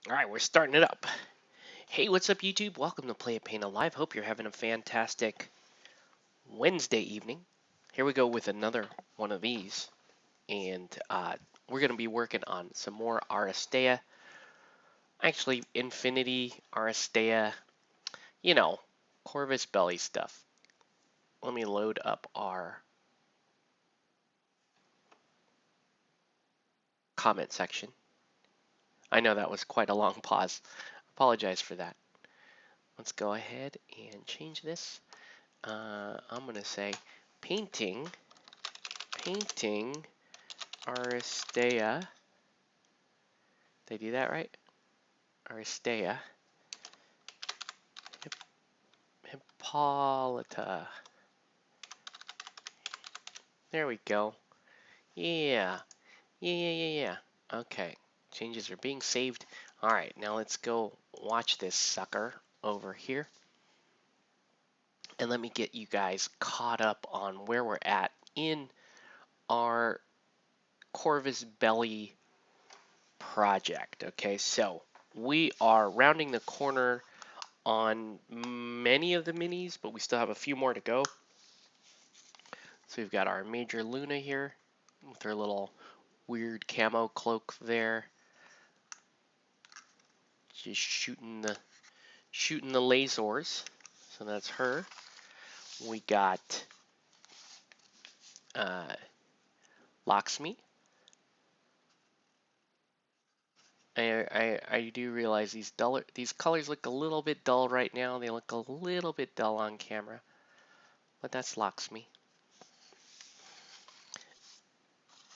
Alright, we're starting it up. Hey, what's up, YouTube? Welcome to Play It Paint Alive. Hope you're having a fantastic Wednesday evening. Here we go with another one of these. And we're going to be working on some more Aristeia. Actually, Infinity, Aristeia, you know, Corvus Belly stuff. Let me load up our comment section. I know that was quite a long pause. Apologize for that. Let's go ahead and change this. I'm going to say painting Aristeia. Did I do that right? Aristeia. Hippolyta. There we go. Yeah. Yeah. Okay. Changes are being saved. Alright, now let's go watch this sucker over here. And let me get you guys caught up on where we're at in our Corvus Belly project. Okay, so we are rounding the corner on many of the minis, but we still have a few more to go. So we've got our Major Luna here with her little weird camo cloak there, just shooting the lasers. So that's her. We got uh, Lakshmi. I do realize these colors look a little bit dull right now. They look a little bit dull on camera, but that's Lakshmi.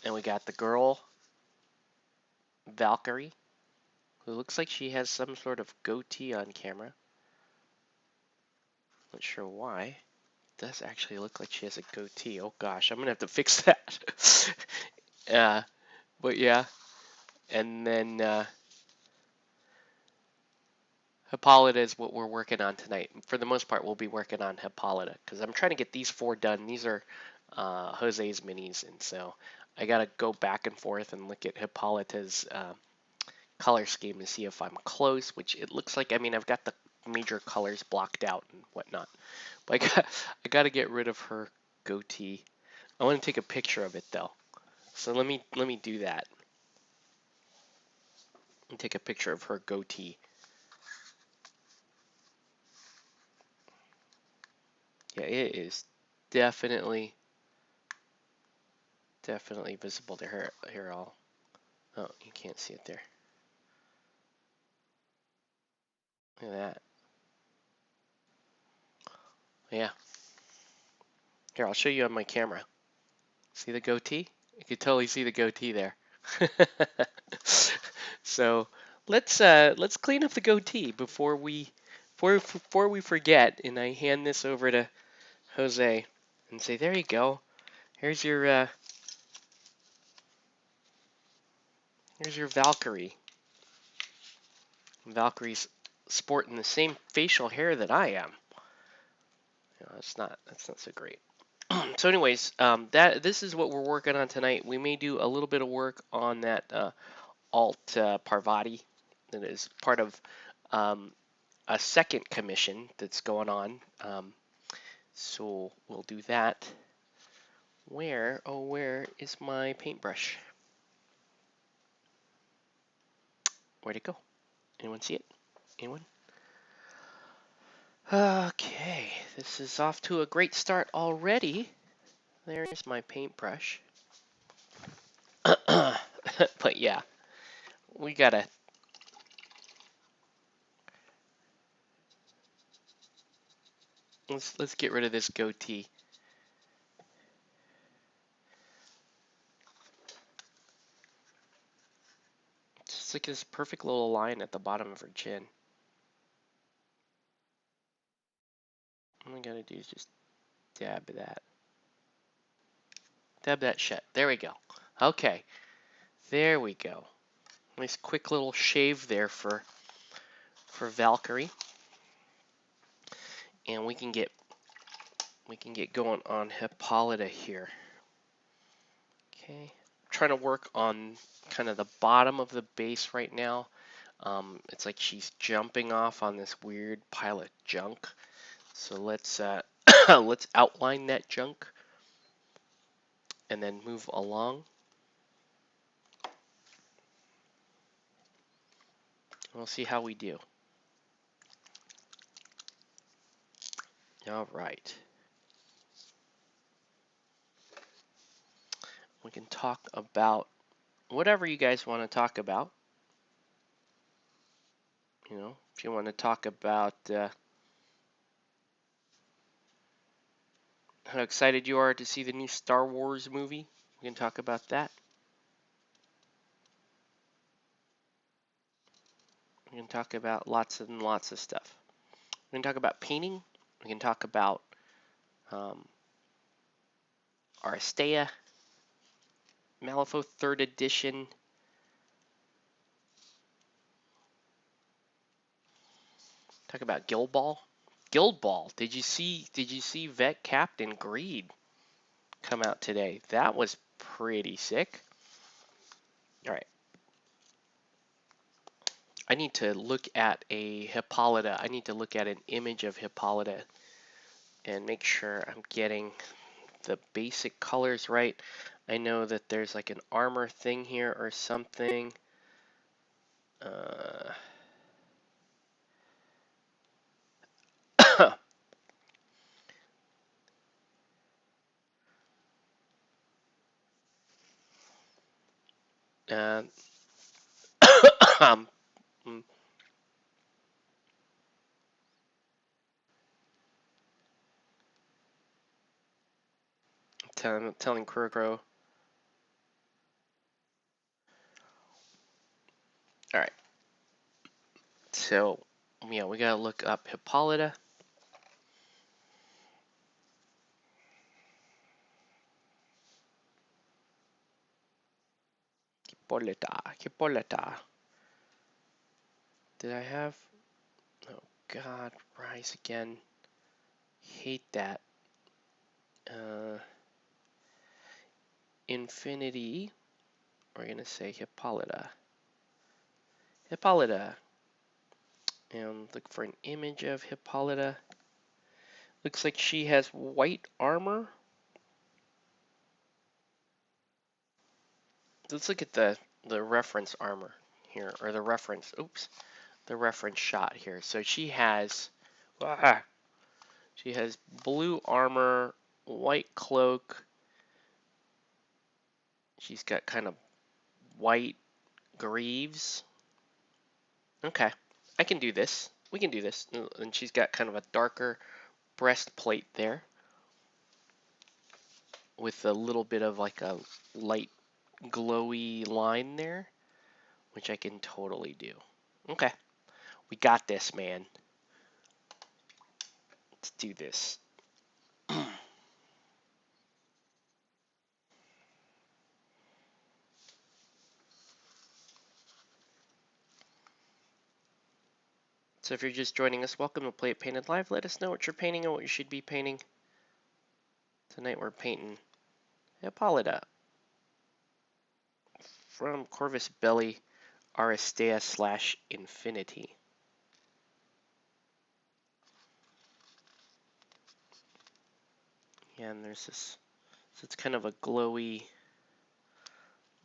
And we got the girl Valkyrie, who looks like she has some sort of goatee on camera. Not sure why. It does actually look like she has a goatee. Oh gosh, I'm gonna have to fix that. But yeah, and then Hippolyta is what we're working on tonight. For the most part, we'll be working on Hippolyta because I'm trying to get these 4 done. These are Jose's minis, and so I gotta go back and forth and look at Hippolyta's color scheme to see if I'm close, which it looks like. I mean, I've got the major colors blocked out and whatnot, but I got to get rid of her goatee. I want to take a picture of it though, so let me do that and take a picture of her goatee. Yeah, it is definitely visible to her here all. Oh, you can't see it there. Look at that. Yeah. Here, I'll show you on my camera. See the goatee? You can totally see the goatee there. So let's clean up the goatee before we forget. And I hand this over to Jose and say, there you go. Here's your Valkyrie. Valkyrie's sporting the same facial hair that I am. You know, that's not so great. So anyways, this is what we're working on tonight. We may do a little bit of work on that alt Parvati that is part of a second commission that's going on. So we'll do that. Where is my paintbrush? Where'd it go? Anyone see it? Anyone? Okay, this is off to a great start already. There is my paintbrush. But yeah, we gotta. Let's get rid of this goatee. Just like this perfect little line at the bottom of her chin. All I gotta do is just dab that. Dab that shut. There we go. Okay. There we go. Nice quick little shave there for Valkyrie. And we can get going on Hippolyta here. Okay. I'm trying to work on kind of the bottom of the base right now. It's like she's jumping off on this weird pile of junk. So let's let's outline that junk and then move along. We'll see how we do. All right. We can talk about whatever you guys want to talk about. You know, if you want to talk about how excited you are to see the new Star Wars movie, we can talk about that. We can talk about lots and lots of stuff. We can talk about painting. We can talk about Aristeia, Malifaux 3rd Edition. Talk about Guild Ball. Guild Ball. Did you see Vet Captain Greed come out today? That was pretty sick. All right. I need to look at a Hippolyta. I need to look at an image of Hippolyta and make sure I'm getting the basic colors right. I know that there's like an armor thing here or something. uh, um, mm, telling Kurokro. All right. So, yeah, we gotta look up Hippolyta. Hippolyta. Did I have? Oh God, Rise again. Hate that. Infinity. We're gonna say Hippolyta. Hippolyta. And look for an image of Hippolyta. Looks like she has white armor. Let's look at the reference armor here, or the reference. Oops, the reference shot here. So she has blue armor, white cloak. She's got kind of white greaves. Okay, I can do this. We can do this. And she's got kind of a darker breastplate there with a little bit of like a light glowy line there, which I can totally do. Okay, we got this, man. Let's do this. So if you're just joining us, welcome to Play It Painted Live. Let us know what you're painting and what you should be painting. Tonight we're painting Hippolyta from Corvus Belli, Aristeia / Infinity. Yeah, and there's this, so it's kind of a glowy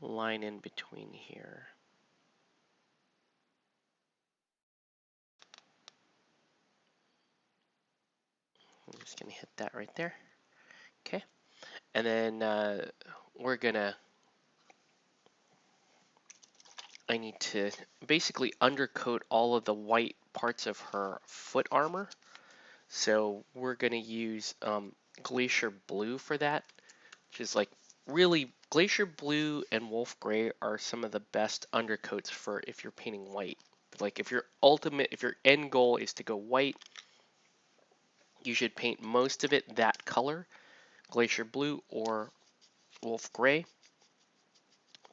line in between here. I'm just gonna hit that right there. Okay, and then we're gonna, I need to basically undercoat all of the white parts of her foot armor. So we're gonna use Glacier Blue for that, which is like really Glacier Blue and Wolf Gray are some of the best undercoats for if you're painting white. Like if your end goal is to go white, you should paint most of it that color, Glacier Blue or Wolf Gray.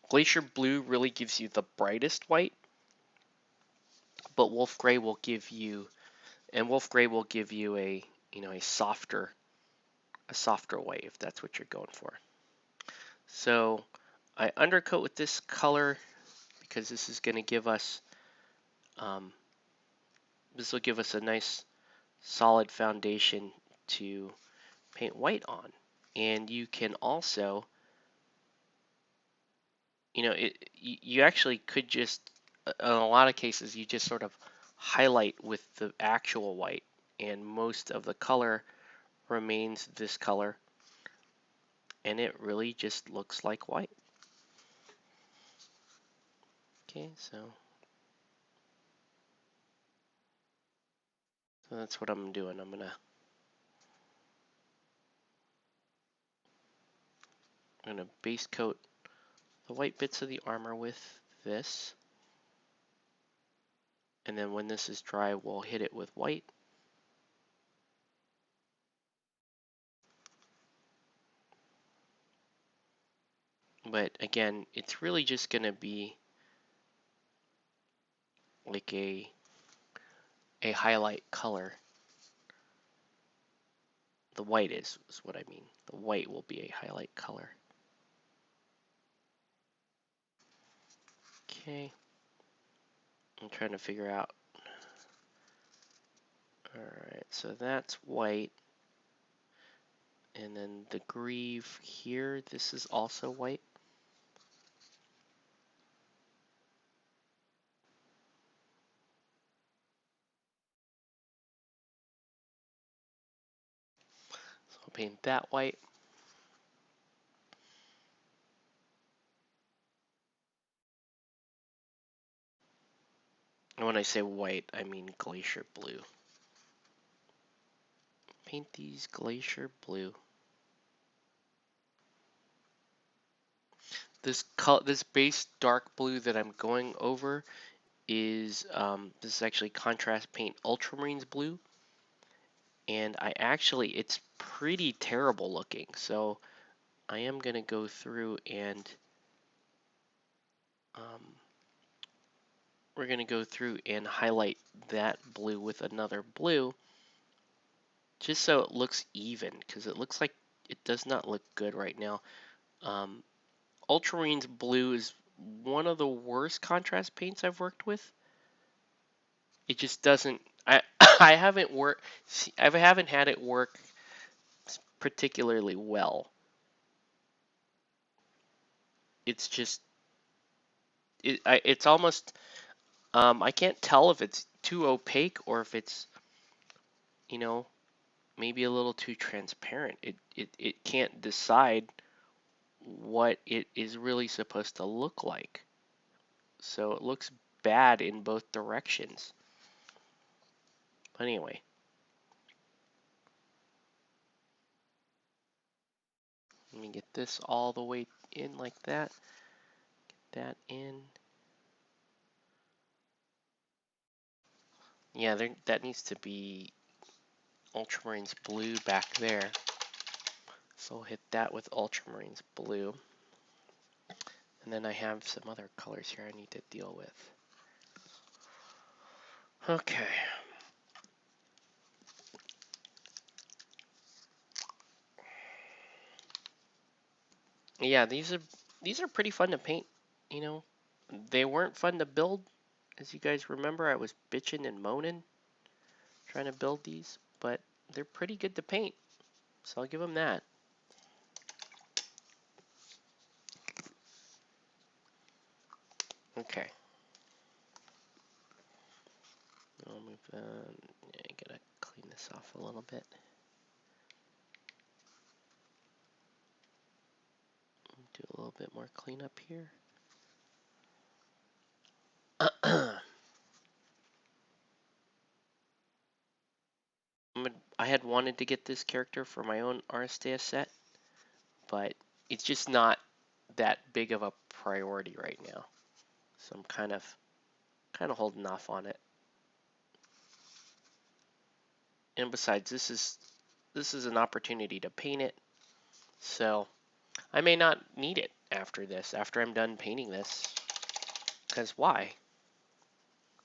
Glacier Blue really gives you the brightest white, but Wolf Gray will give you, a, a softer white if that's what you're going for. So I undercoat with this color because this is going to give us this will give us a nice solid foundation to paint white on. And you can also, you actually could just, in a lot of cases, you just sort of highlight with the actual white, and most of the color remains this color, and it really just looks like white. Okay, so that's what I'm doing. I'm gonna base coat the white bits of the armor with this, and then when this is dry, we'll hit it with white. But again, it's really just gonna be like a highlight color. The white is what I mean. The white will be a highlight color. Okay. I'm trying to figure out. Alright, so that's white. And then the greave here, this is also white. So I'll paint that white. And when I say white, I mean glacier blue. Paint these glacier blue. This base dark blue that I'm going over is this is actually contrast paint ultramarines blue, and it's pretty terrible looking. So I am gonna go through and we're gonna go through and highlight that blue with another blue, just so it looks even, because it looks like it does not look good right now. Ultramarines blue is one of the worst contrast paints I've worked with. It just doesn't. I haven't had it work particularly well. It's just it's almost I can't tell if it's too opaque or if it's maybe a little too transparent. It can't decide what it is really supposed to look like. So it looks bad in both directions. But anyway, let me get this all the way in like that. Get that in. Yeah, that needs to be Ultramarines blue back there. So I'll hit that with Ultramarines blue. And then I have some other colors here I need to deal with. Okay. Yeah, these are pretty fun to paint. They weren't fun to build. As you guys remember, I was bitching and moaning trying to build these, but they're pretty good to paint. So I'll give them that. Okay. I'll move that. Yeah, I gotta clean this off a little bit. Do a little bit more cleanup here. I had wanted to get this character for my own Aristeia set, but it's just not that big of a priority right now. So I'm kind of holding off on it. And besides, this is an opportunity to paint it. So I may not need it after this, after I'm done painting this. Because why?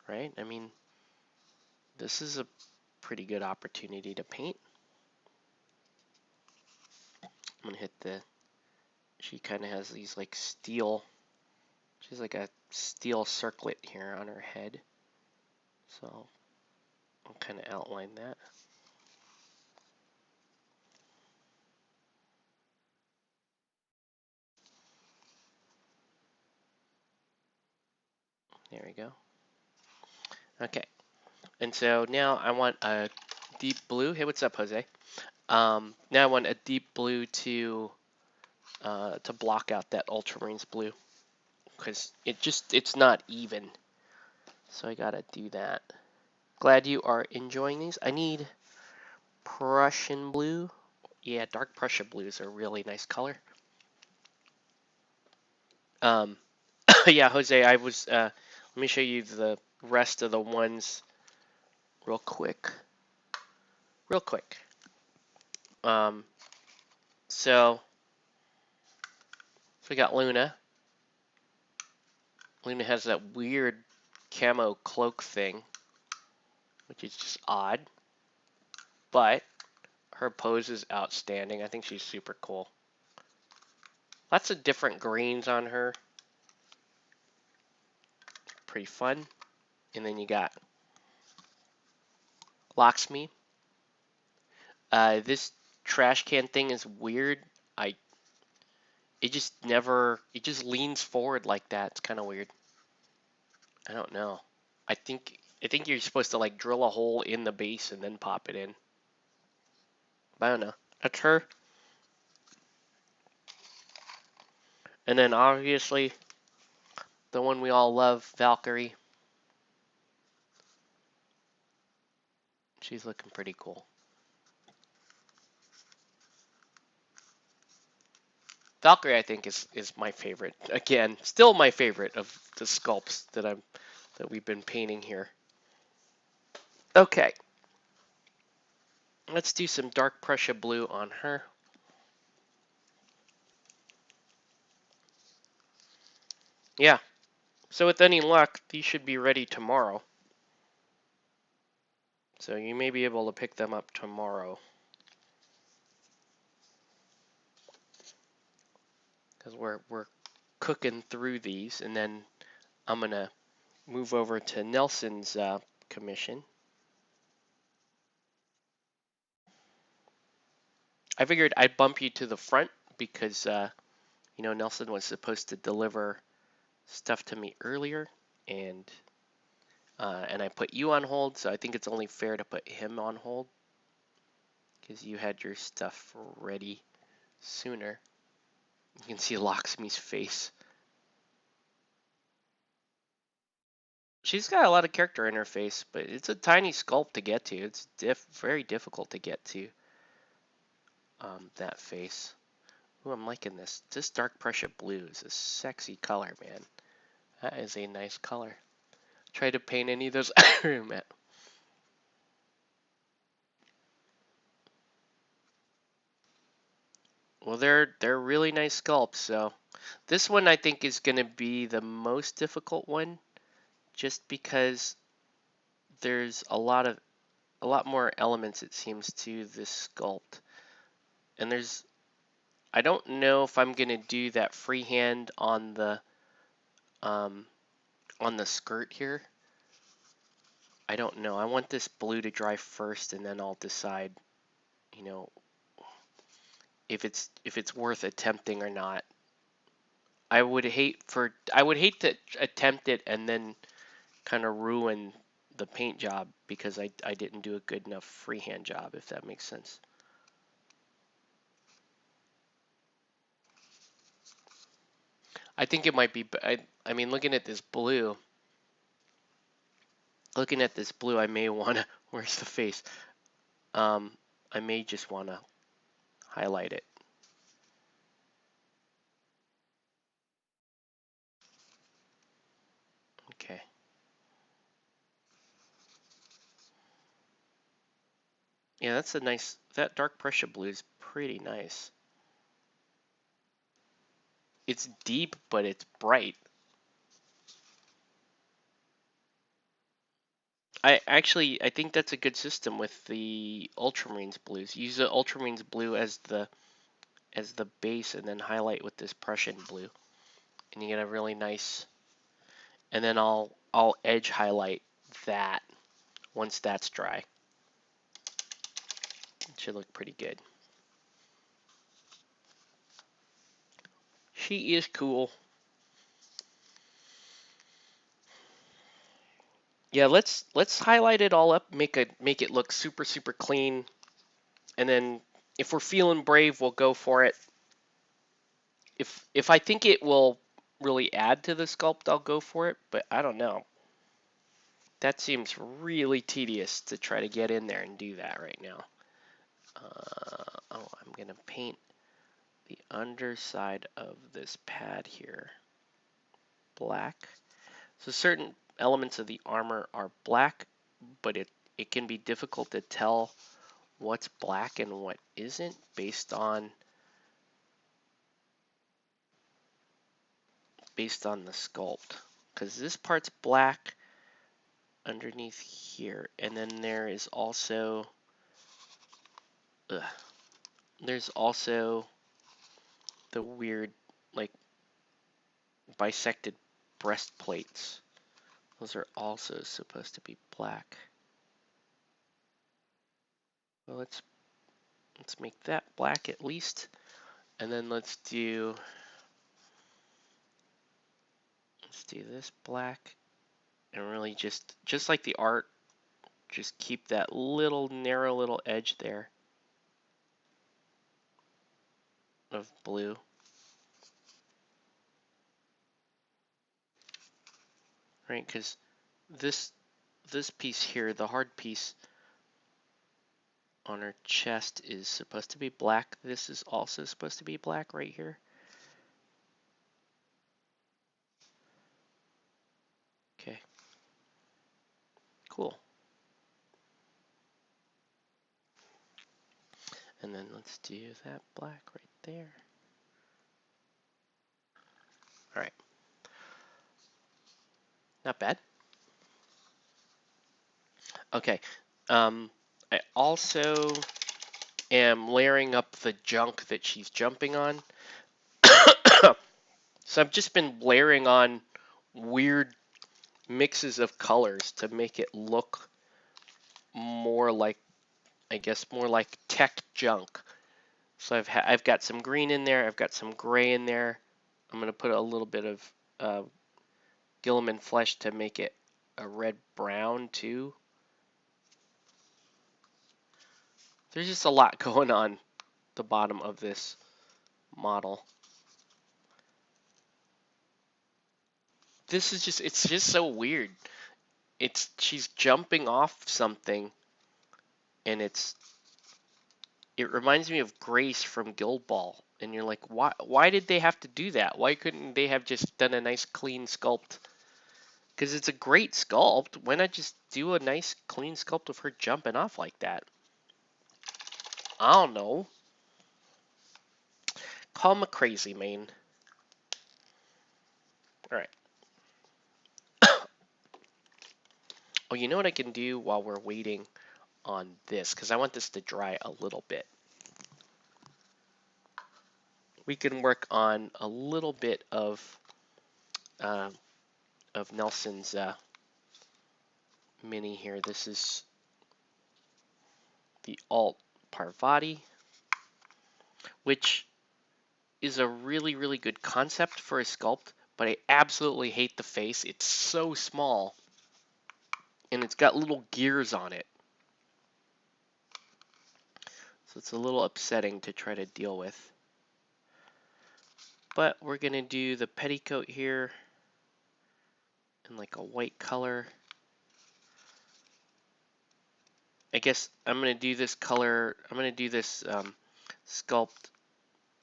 Right? I mean, this is a pretty good opportunity to paint. I'm gonna hit she kind of has these like steel, she's like a steel circlet here on her head. So I'll kind of outline that. There we go. Okay, and so now I want a deep blue. Hey, what's up, Jose? Now I want a deep blue to block out that ultramarines blue because it's not even. So I gotta do that. Glad you are enjoying these. I need Prussian blue. Yeah, dark Prussian blue is a really nice color. Yeah, Jose, I was. Let me show you the rest of the ones real quick. Real quick. Um, so we got Luna. Luna has that weird camo cloak thing, which is just odd, but her pose is outstanding. I think she's super cool. Lots of different greens on her. Pretty fun. And then you got Locksme. This trash can thing is weird. It just leans forward like that. It's kind of weird. I don't know. I think you're supposed to like drill a hole in the base and then pop it in. But I don't know. That's her. And then obviously the one we all love, Valkyrie. She's looking pretty cool. Valkyrie, I think, is my favorite. Again, still my favorite of the sculpts that we've been painting here. Okay, let's do some dark Prussia blue on her. Yeah. So with any luck, these should be ready tomorrow. So you may be able to pick them up tomorrow. Because we're cooking through these, and then I'm gonna move over to Nelson's commission. I figured I'd bump you to the front because Nelson was supposed to deliver stuff to me earlier, and I put you on hold, so I think it's only fair to put him on hold because you had your stuff ready sooner. You can see Locksme's face. She's got a lot of character in her face, but it's a tiny sculpt to get to. It's very difficult to get to that face. Ooh, I'm liking this. This dark Prussia blue is a sexy color, man. That is a nice color. Try to paint any of those Iron Man. Well, they're really nice sculpts. So this one I think is going to be the most difficult one, just because there's a lot more elements it seems to this sculpt, and I don't know if I'm going to do that freehand um, on the skirt here. I don't know. I want this blue to dry first, and then I'll decide, if it's worth attempting or not. I would hate to attempt it and then kind of ruin the paint job because I didn't do a good enough freehand job, if that makes sense. I think it might be. I mean, looking at this blue, I may want to. Where's the face? I may just want to highlight it. Okay. Yeah, that's a nice. That dark Prussia blue is pretty nice. It's deep, but it's bright. I think that's a good system with the Ultramarines blues. Use the Ultramarines blue as the base, and then highlight with this Prussian blue, and you get a really nice. And then I'll edge highlight that once that's dry. It should look pretty good. She is cool. Yeah, let's highlight it all up, make it look super clean, and then if we're feeling brave, we'll go for it. If I think it will really add to the sculpt, I'll go for it, but I don't know. That seems really tedious to try to get in there and do that right now. Oh, I'm gonna paint the underside of this pad here black. So certain elements of the armor are black, but it can be difficult to tell what's black and what isn't based on the sculpt. Because this part's black underneath here, and then there is also there's also the weird like bisected breastplates. Those are also supposed to be black. Well, let's make that black at least, and then let's do this black, and really just like the art, just keep that little narrow little edge there of blue. Right, because this piece here, the hard piece on her chest, is supposed to be black. This is also supposed to be black right here. Okay. Cool. And then let's do that black right there. All right. Not bad. Okay. I also am layering up the junk that she's jumping on. So I've just been layering on weird mixes of colors to make it look more like, I guess, more like tech junk. So I've got some green in there, I've got some gray in there. I'm gonna put a little bit of Gilliman flesh to make it a red brown too. There's just a lot going on the bottom of this model. This is it's just so weird. She's jumping off something, and it reminds me of Grace from Guild Ball, and you're like, why did they have to do that? Why couldn't they have just done a nice clean sculpt? Because it's a great sculpt. Why not just do a nice clean sculpt of her jumping off like that? I don't know. Call me crazy, man. All right. Oh, you know what I can do while we're waiting on this? Because I want this to dry a little bit. We can work on a little bit of Nelson's mini here. This is the Alt Parvati, which is a really good concept for a sculpt, but I absolutely hate the face. It's so small, and it's got little gears on it. So it's a little upsetting to try to deal with. But we're going to do the petticoat here in like a white color. I guess I'm going to do this color, I'm going to do this sculpt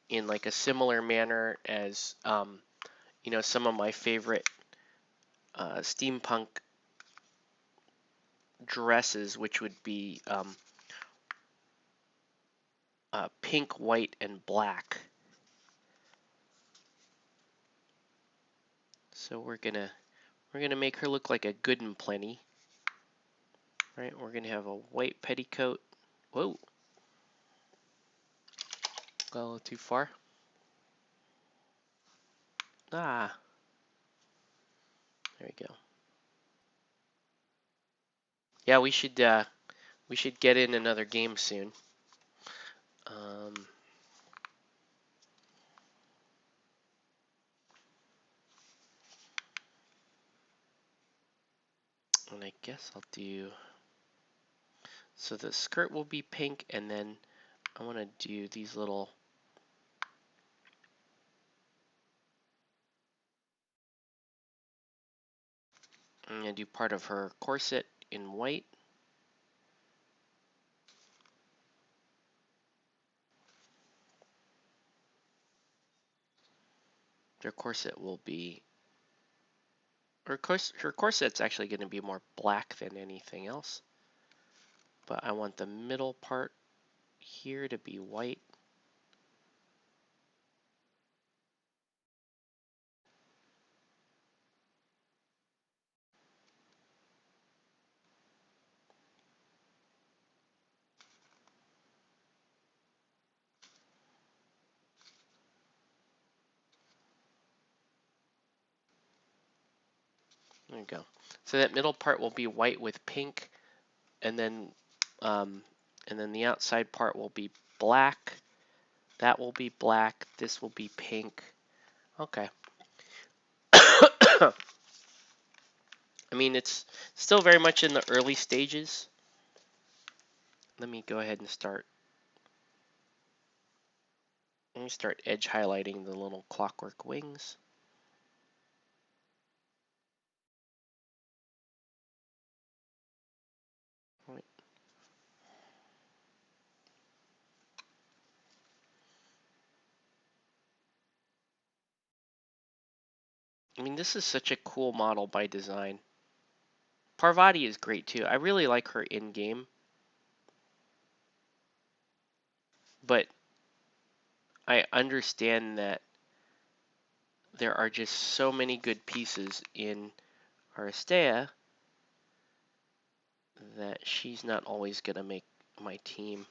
in like a similar manner as, you know, some of my favorite steampunk dresses, which would be pink, white, and black. So we're gonna make her look like a good and plenty. Right, we're gonna have a white petticoat. Whoa, got a little too far. Ah, there we go. Yeah, we should get in another game soon. And I guess I'll do. So the skirt will be pink, and then I want to do these little. I'm gonna do part of her corset in white. Her corset will be. Her corset's actually going to be more black than anything else. But I want the middle part here to be white. There you go. So that middle part will be white with pink, and then the outside part will be black. That will be black. This will be pink. Okay. I mean, it's still very much in the early stages. Let me go ahead and start. Let me start edge highlighting the little clockwork wings. Right. I mean, this is such a cool model by design. Parvati is great too. I really like her in game, but I understand that there are just so many good pieces in Aristeia that she's not always going to make my team.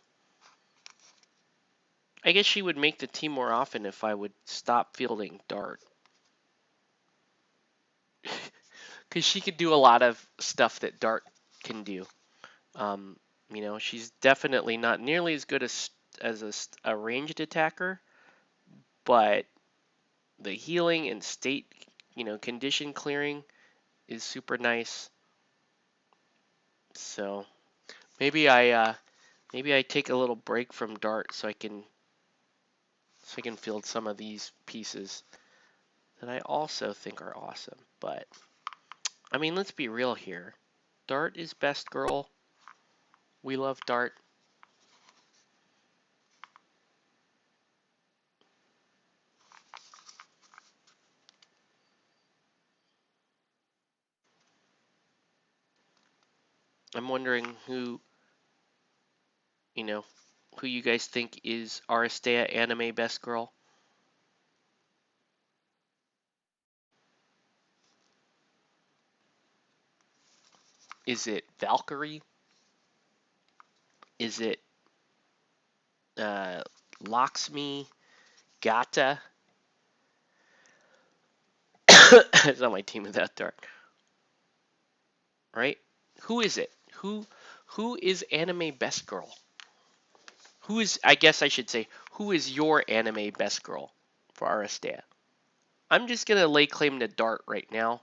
I guess she would make the team more often if I would stop fielding Dart. Because she could do a lot of stuff that Dart can do. You know, she's definitely not nearly as good as a ranged attacker, but the healing and state, condition clearing is super nice. So maybe I take a little break from Dart so I can field some of these pieces that I also think are awesome. But I mean, let's be real here. Dart is best girl. We love Dart. I'm wondering you know, who you guys think is Aristeia anime best girl? Is it Valkyrie? Is it uh, Lakshmi? Gata? It's not my team without Dart, right? Who is it? Who is anime best girl? Who is? I guess I should say, who is your anime best girl for Aristeia? I'm just gonna lay claim to Dart right now.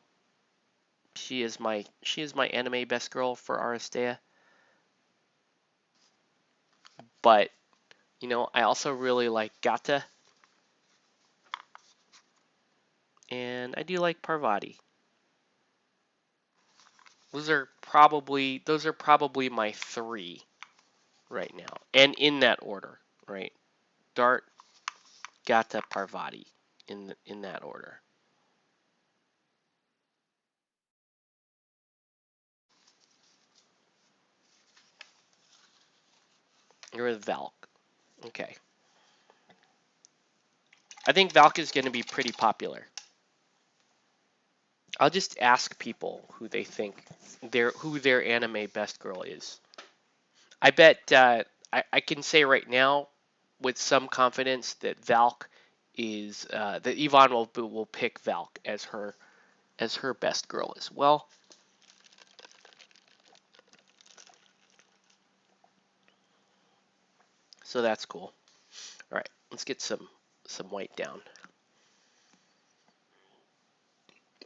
She is my anime best girl for Aristeia. But I also really like Gata, and I do like Parvati. Those are probably my three right now, and in that order, right? Dart, Gata, Parvati, in that order. You're with Valk. Okay. I think Valk is going to be pretty popular. I'll just ask people who they think who their anime best girl is. I bet I can say right now with some confidence that Valk is that Yvonne will pick Valk as her best girl as well. So that's cool. All right, let's get some white down.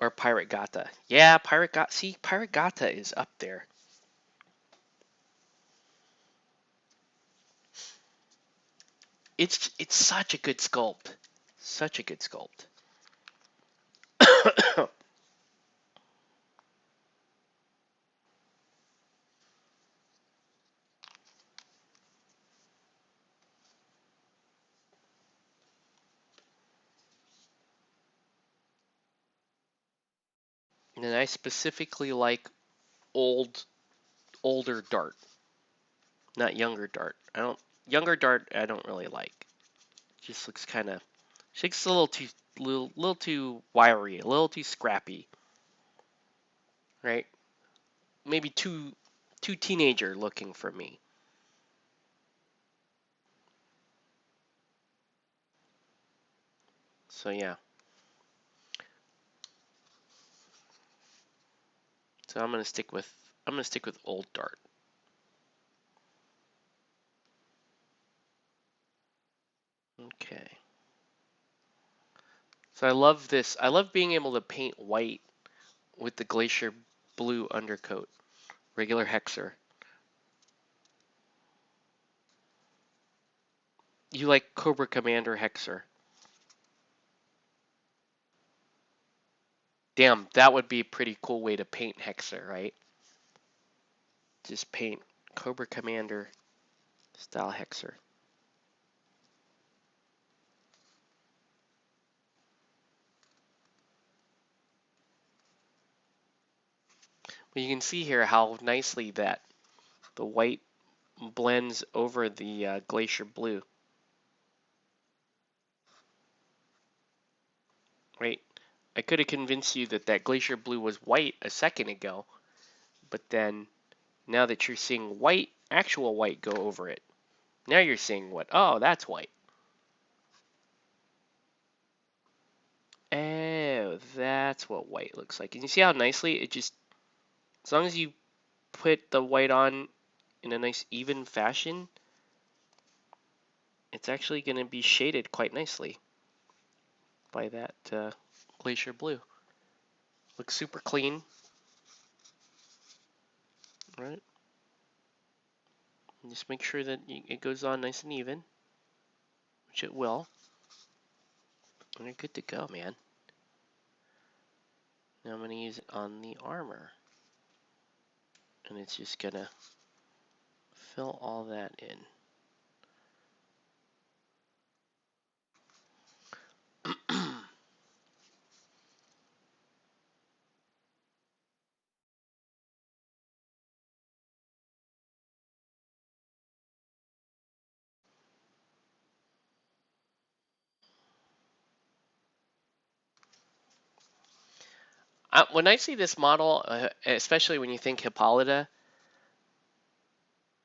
Or Pirate Gata. Yeah, Pirate Gata. See, Pirate Gata is up there. It's such a good sculpt. Such a good sculpt. And I specifically like older Dart, not younger Dart. I don't Younger Dart I don't really like. Just looks kind of, she looks a little too wiry, a little too scrappy, right? Maybe too teenager looking for me. So yeah. So I'm gonna stick with old Dart. Okay. So I love this. I love being able to paint white with the Glacier Blue undercoat, regular Hexer. You like Cobra Commander Hexer? Damn, that would be a pretty cool way to paint Hexer, right? Just paint Cobra Commander style Hexer. But you can see here how nicely that the white blends over the Glacier Blue, right? I could have convinced you that that Glacier Blue was white a second ago, but then now that you're seeing white, actual white go over it, now you're seeing what? Oh, that's white. Oh, that's what white looks like. And you see how nicely it just, as long as you put the white on in a nice even fashion, it's actually going to be shaded quite nicely by that Glacier Blue. Looks super clean, right? And just make sure that it goes on nice and even, which it will. And you're good to go, man. Now I'm going to use it on the armor. And it's just going to fill all that in. When I see this model, especially when you think Hippolyta,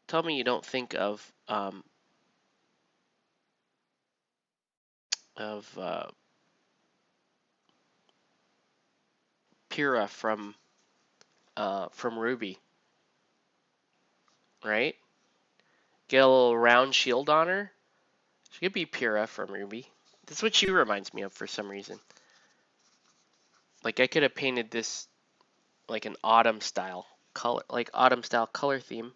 tell me you don't think of Pyrrha from Ruby, right? Get a little round shield on her. She could be Pyrrha from Ruby. That's what she reminds me of for some reason. Like I could have painted this like an autumn style color, like autumn style color theme.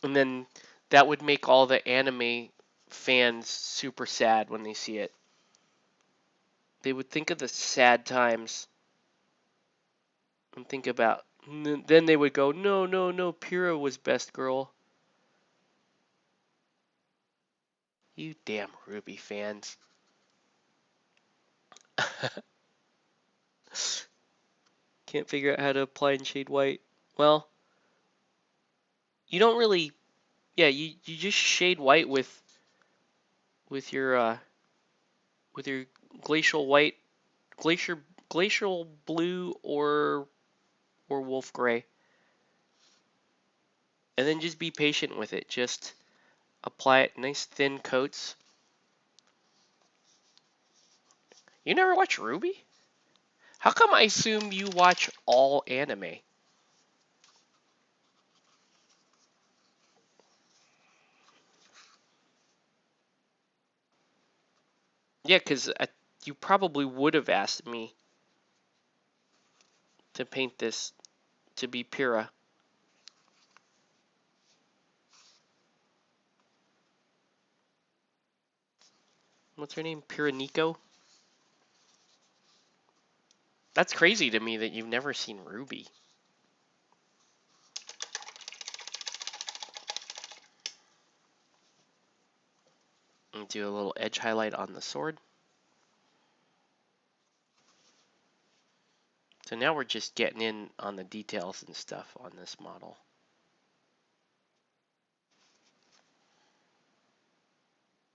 And then that would make all the anime fans super sad when they see it. They would think of the sad times and think about, then they would go, no, no, no, Pyrrha was best girl. You damn Ruby fans. Can't figure out how to apply and shade white. Well, you don't really, yeah, you just shade white with your with your glacial white, glacial blue or wolf gray. And then just be patient with it. Just apply it nice thin coats. You never watch Ruby? How come I assume you watch all anime? Yeah, because you probably would have asked me to paint this to be Pyrrha. What's her name? Pyrrha. That's crazy to me that you've never seen Ruby. And do a little edge highlight on the sword. So now we're just getting in on the details and stuff on this model.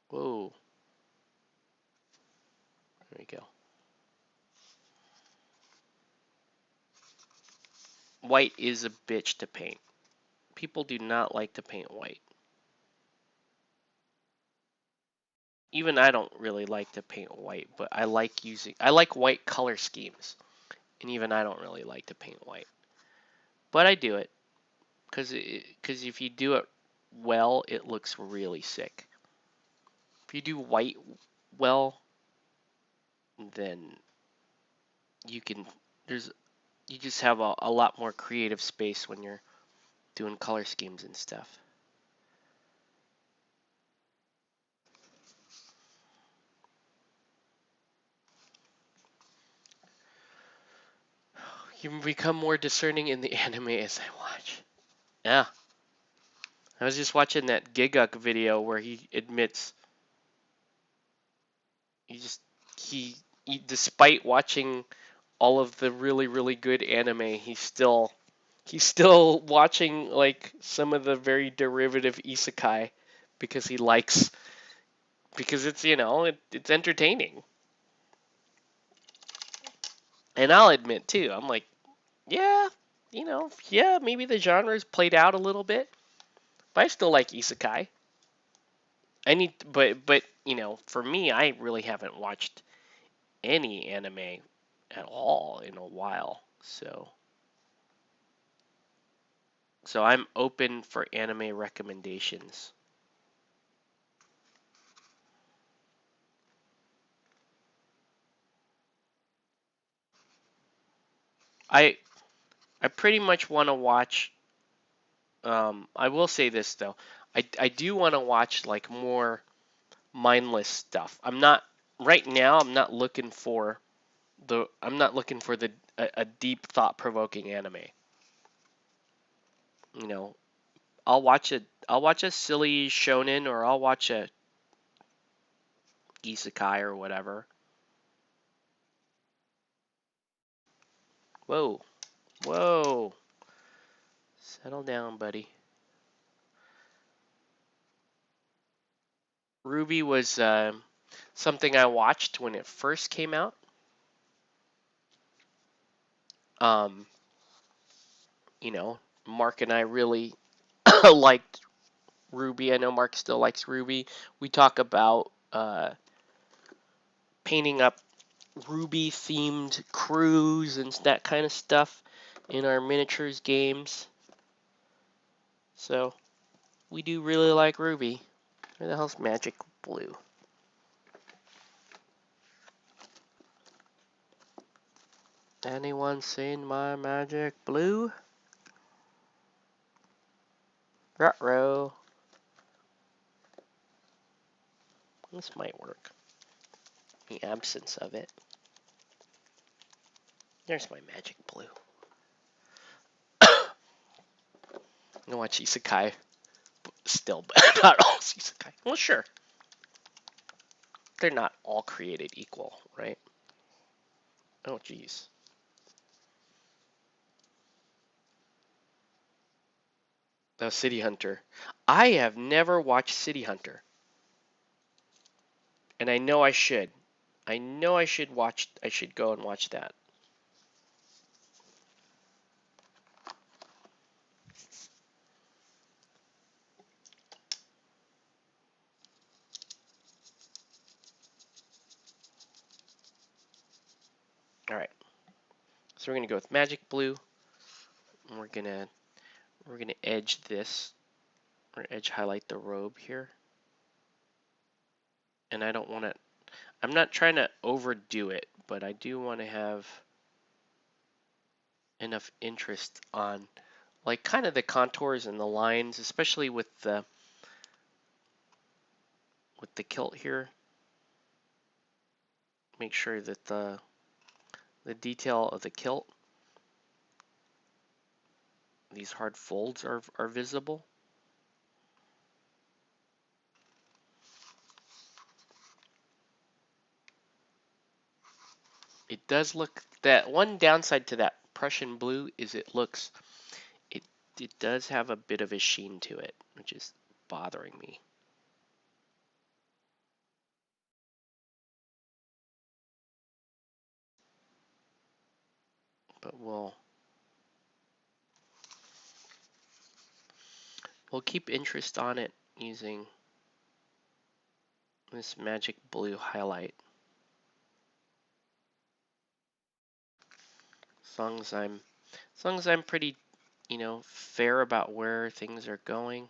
Whoa. There we go. White is a bitch to paint. People do not like to paint white. Even I don't really like to paint white, but I like white color schemes. And even I don't really like to paint white. But I do it because if you do it well, it looks really sick. If you do white well, then you can there's you just have a lot more creative space when you're doing color schemes and stuff. You become more discerning in the anime as I watch. Yeah. I was just watching that Giguk video where he admits he just he despite watching all of the really good anime, he's still watching like some of the very derivative isekai because he likes because it's it's entertaining. And I'll admit too, I'm like, yeah, yeah, maybe the genre's played out a little bit, but I still like isekai. But for me, I really haven't watched any anime at all in a while, so I'm open for anime recommendations. I I pretty much want to watch. I will say this though, I do want to watch like more mindless stuff. I'm not right now. I'm not looking for a deep thought provoking anime. You know, I'll watch a silly shonen or I'll watch a isekai or whatever. Whoa, whoa, settle down, buddy. Ruby was something I watched when it first came out. Um, Mark and I really liked Ruby. I know Mark still likes Ruby. We talk about painting up Ruby themed crews and that kind of stuff in our miniatures games. So we do really like Ruby. Where the hell's Magic Blue? Anyone seen my Magic Blue? Ruh-roh. This might work. The absence of it. There's my Magic Blue. I'm gonna watch Isekai still, but not all Isekai. Well, sure. They're not all created equal, right? Oh, geez. Oh, City Hunter. I have never watched City Hunter, and I know I should. I know I should watch. I should go and watch that. All right. So we're gonna go with magic blue. And we're gonna edge this, or edge highlight the robe here. And I don't want to, I'm not trying to overdo it, but I do want to have enough interest on like kind of the contours and the lines, especially with the kilt here. Make sure that the detail of the kilt, these hard folds are visible. It does look, that one downside to that Prussian blue is it does have a bit of a sheen to it, which is bothering me. But we'll keep interest on it using this magic blue highlight. As long as I'm pretty, fair about where things are going,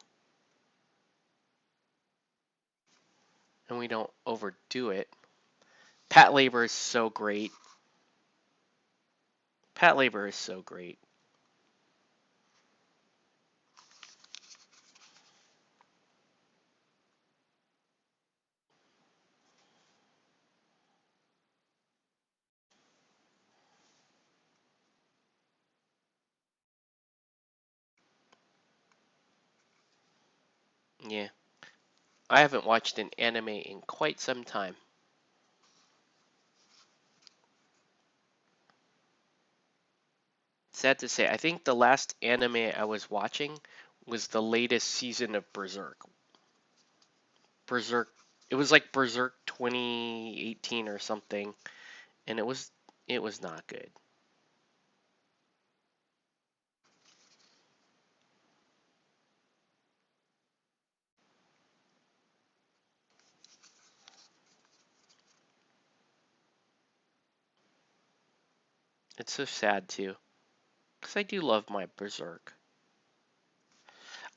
and we don't overdo it. Patlabor is so great. Patlabor is so great. Yeah. I haven't watched an anime in quite some time. Sad to say, I think the last anime I was watching was the latest season of Berserk. It was like Berserk 2018 or something, and it was not good. It's so sad too, because I do love my Berserk.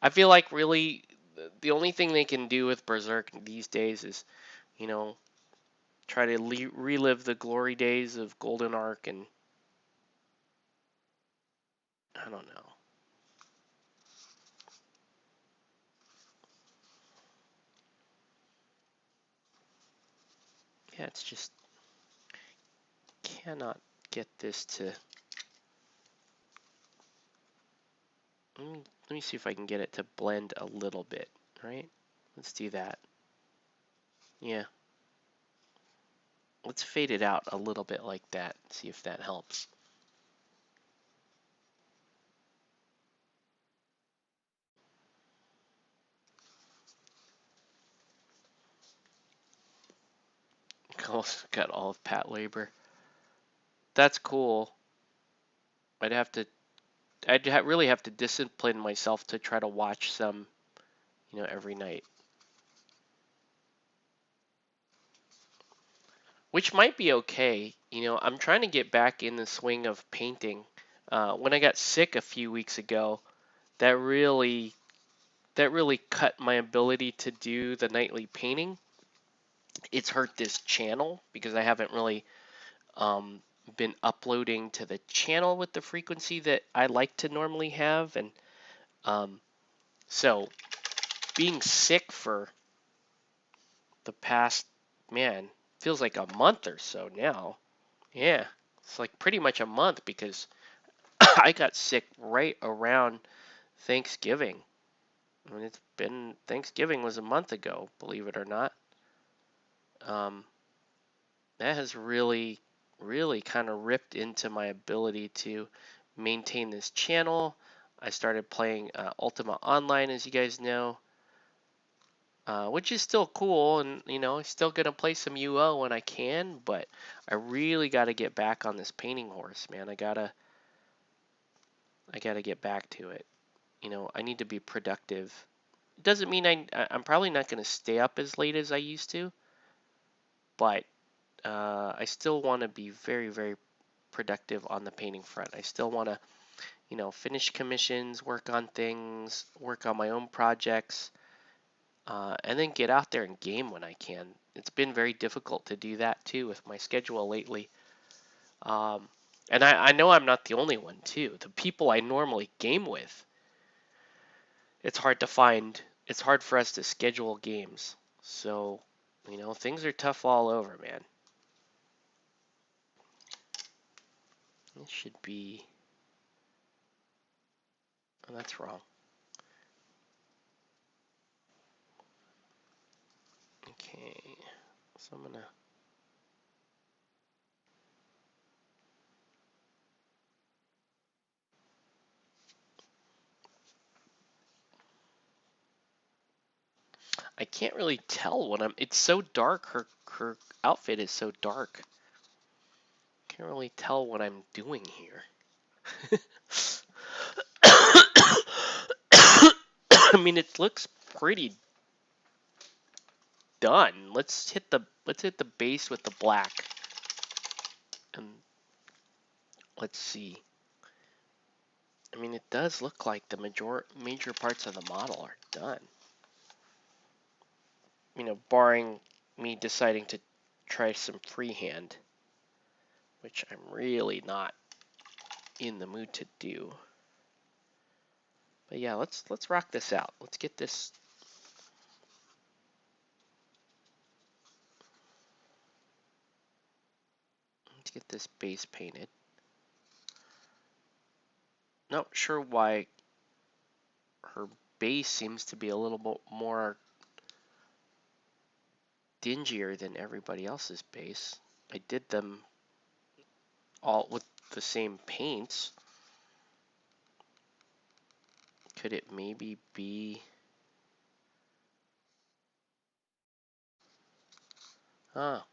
I feel like really the only thing they can do with Berserk these days is, try to relive the glory days of Golden Arc, and I don't know. Yeah, it's just cannot get this to. Let me see if I can get it to blend a little bit, right? Let's do that. Yeah. Let's fade it out a little bit like that, see if that helps. Got all of Patlabor. That's cool. Really have to discipline myself to try to watch some, every night. Which might be okay. I'm trying to get back in the swing of painting. When I got sick a few weeks ago, that really cut my ability to do the nightly painting. It's hurt this channel because I haven't really been uploading to the channel with the frequency that I like to normally have, and so being sick for the past, man, feels like a month or so now. Yeah, it's like pretty much a month because I got sick right around Thanksgiving. I mean, Thanksgiving was a month ago, believe it or not. Um, that has really, really kind of ripped into my ability to maintain this channel. I started playing Ultima Online, as you guys know, which is still cool, and still gonna play some UO when I can. But I really got to get back on this painting horse, man. I gotta get back to it. I need to be productive. It doesn't mean I'm probably not gonna stay up as late as I used to, but I still want to be very, very productive on the painting front. I still want to, finish commissions, work on things, work on my own projects, and then get out there and game when I can. It's been very difficult to do that too with my schedule lately. Um, and I know I'm not the only one too. The people I normally game with, it's hard to find. It's hard for us to schedule games. So, things are tough all over, man. It should be. Oh, that's wrong. Okay. So I'm gonna. I can't really tell when I'm. It's so dark. Her outfit is so dark. Can't really tell what I'm doing here. I mean, it looks pretty done. Let's hit the base with the black, and let's see. I mean, it does look like the major parts of the model are done. Barring me deciding to try some freehand, which I'm really not in the mood to do. But yeah, let's rock this out. Let's get this. Let's get this base painted. Not sure why her base seems to be a little bit more dingier than everybody else's base. I did them all with the same paints. Could it maybe be? Ah,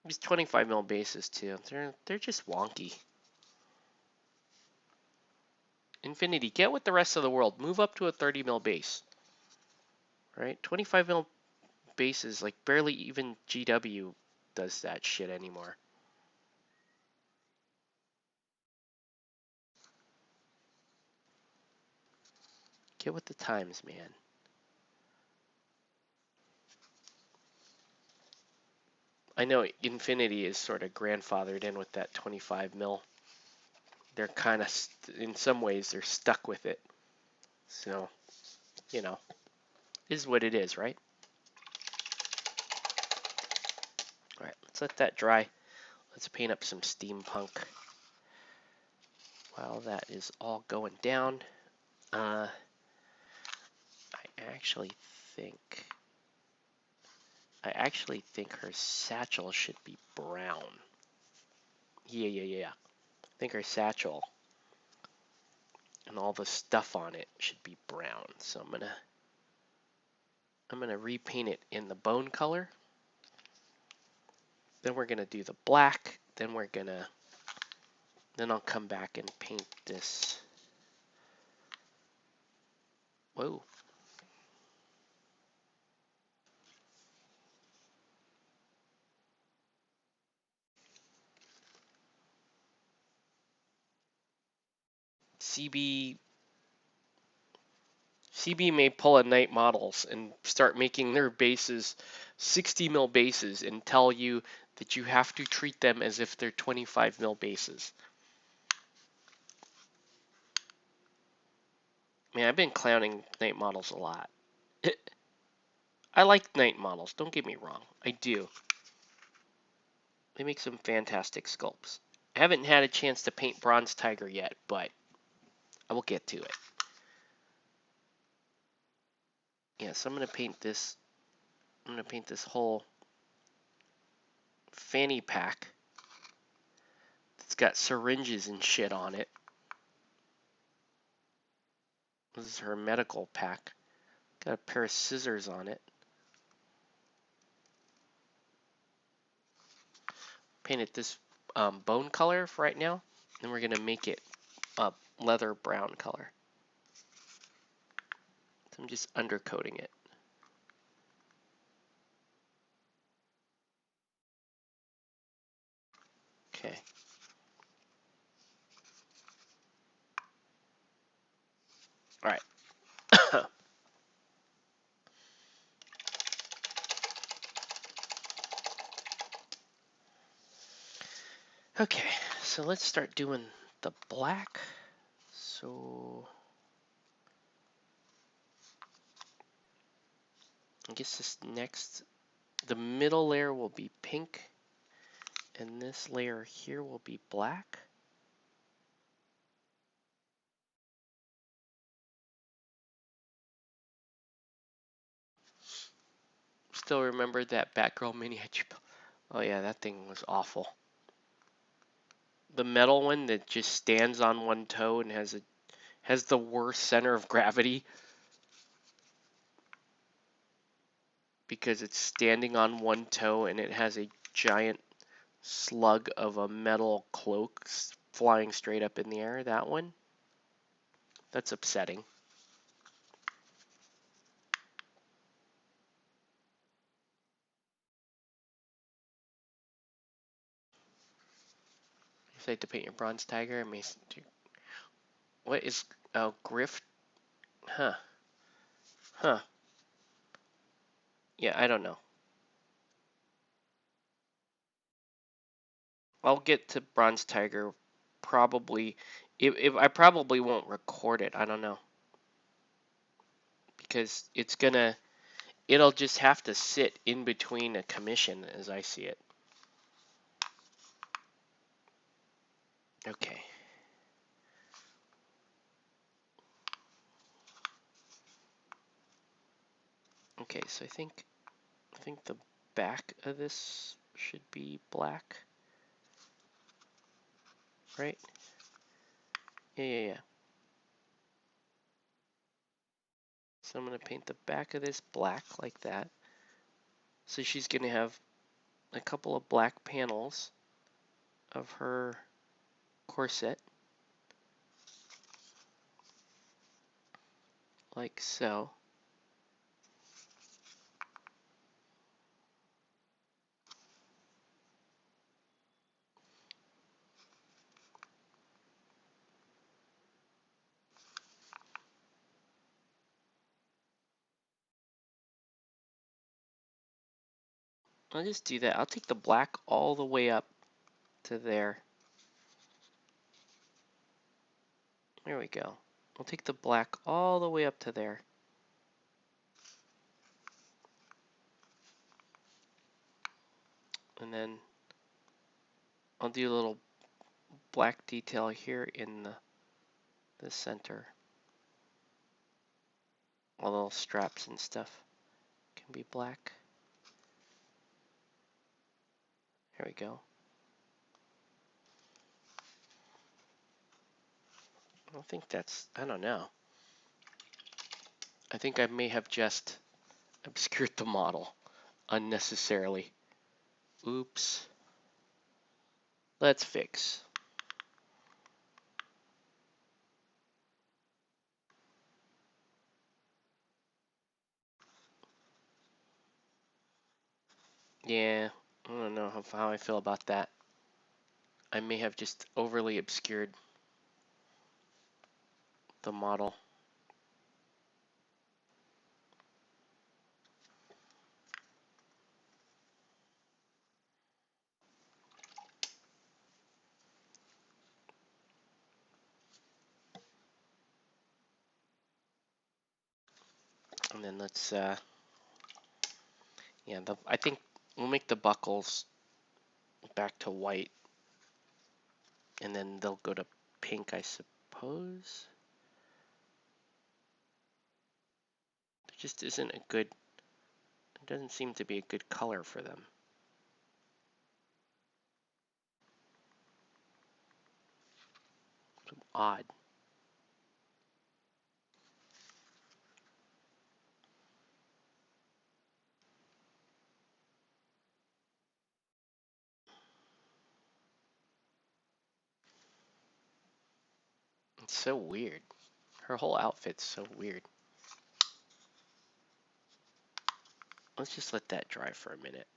these 25 mil bases too. They're just wonky. Infinity, get with the rest of the world. Move up to a 30 mil base. Right? 25 mil bases, like barely even GW does that shit anymore. Get with the times, man. I know Infinity is sort of grandfathered in with that 25 mil. They're kind of, in some ways, they're stuck with it. So, is what it is, right? All right, let's let that dry. Let's paint up some steampunk. While that is all going down, I actually think her satchel should be brown. Yeah. I think her satchel and all the stuff on it should be brown. So I'm gonna repaint it in the bone color. Then we're gonna do the black. Then I'll come back and paint this. Whoa. CB may pull a Night Models and start making their bases 60 mil bases and tell you that you have to treat them as if they're 25 mil bases. Man, I've been clowning Night Models a lot. I like Night Models, don't get me wrong. I do. They make some fantastic sculpts. I haven't had a chance to paint Bronze Tiger yet, but I will get to it. Yeah, so I'm going to paint this. I'm going to paint this whole fanny pack. It's got syringes and shit on it. This is her medical pack. Got a pair of scissors on it. Painted this bone color for right now. Then we're going to make it a leather brown color. So I'm just undercoating it. Okay. All right. Okay, so let's start doing the black. So I guess this next, the middle layer will be pink, and this layer here will be black. Still remember that Batgirl miniature? Oh yeah, that thing was awful. The metal one that just stands on one toe and has the worst center of gravity because it's standing on one toe and it has a giant slug of a metal cloak flying straight up in the air. That one, that's upsetting. If you like to paint your bronze tiger, what is grift? Huh? Huh? Yeah, I don't know. I'll get to bronze tiger probably. If I probably won't record it. I don't know because it'll just have to sit in between a commission as I see it. Okay. Okay, so I think the back of this should be black, right? Yeah. So I'm gonna paint the back of this black like that. So she's gonna have a couple of black panels of her corset, like so. I'll just do that. I'll take the black all the way up to there. There we go. I'll take the black all the way up to there. And then I'll do a little black detail here in the center. All the little straps and stuff can be black. There we go. I don't know. I think I may have just obscured the model unnecessarily. Oops. Let's fix. Yeah, I don't know how I feel about that. I may have just overly obscured the model. And then let's, yeah, I think we'll make the buckles back to white. And then they'll go to pink, I suppose. There just isn't a good, it doesn't seem to be a good color for them. It's odd. It's so weird. Her whole outfit's so weird. Let's just let that dry for a minute.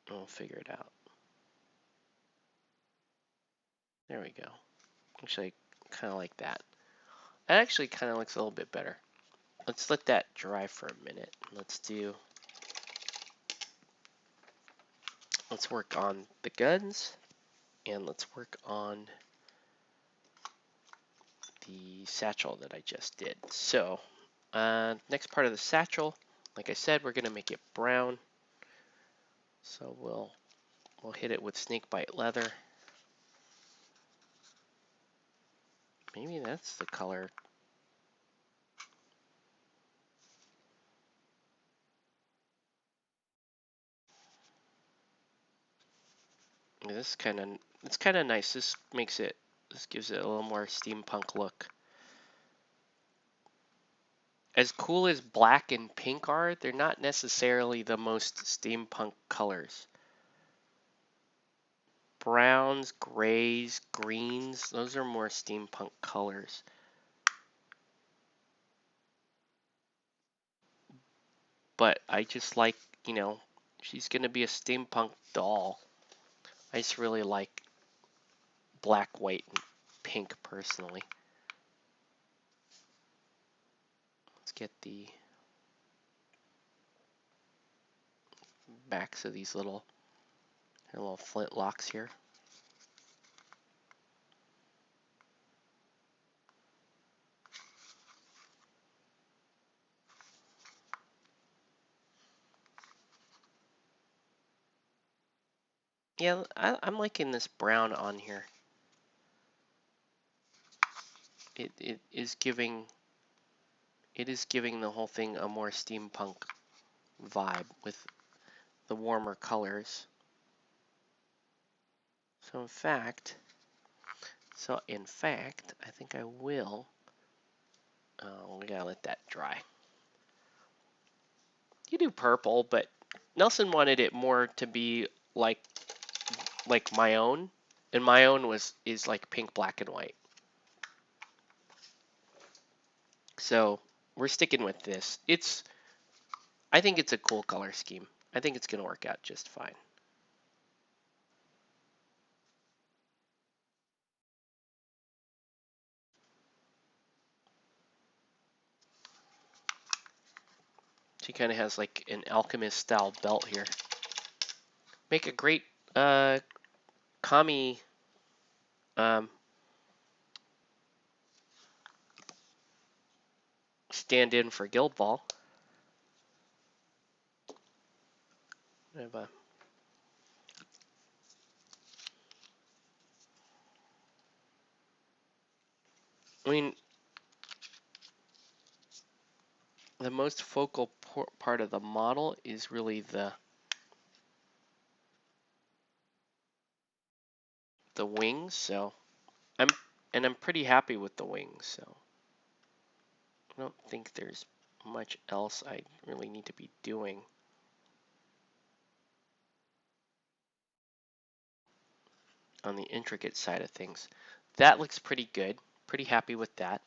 And we'll figure it out. There we go. Actually, kind of like that. That actually kind of looks a little bit better. Let's let that dry for a minute. Let's work on the guns, and let's work on the satchel that I just did. So, next part of the satchel, like I said, we're gonna make it brown. So we'll hit it with snakebite leather. Maybe that's the color. This it's kind of nice. This gives it a little more steampunk look. As cool as black and pink are, they're not necessarily the most steampunk colors. Browns, grays, greens, those are more steampunk colors. But I just like, she's going to be a steampunk doll. I just really like black, white, and pink personally. Let's get the backs of these little flint locks here. Yeah, I'm liking this brown on here. It is giving the whole thing a more steampunk vibe with the warmer colors. So in fact, I think I will. We gotta let that dry. You do purple, but Nelson wanted it more to be like my own, and my own is like pink, black, and white. So we're sticking with this. I think it's a cool color scheme. I think it's gonna work out just fine. She kind of has like an alchemist style belt here. Make a great commie stand in for Guild Ball. I mean, the most focal part of the model is really the wings. So I'm pretty happy with the wings. So I don't think there's much else I really need to be doing. On the intricate side of things. That looks pretty good. Pretty happy with that.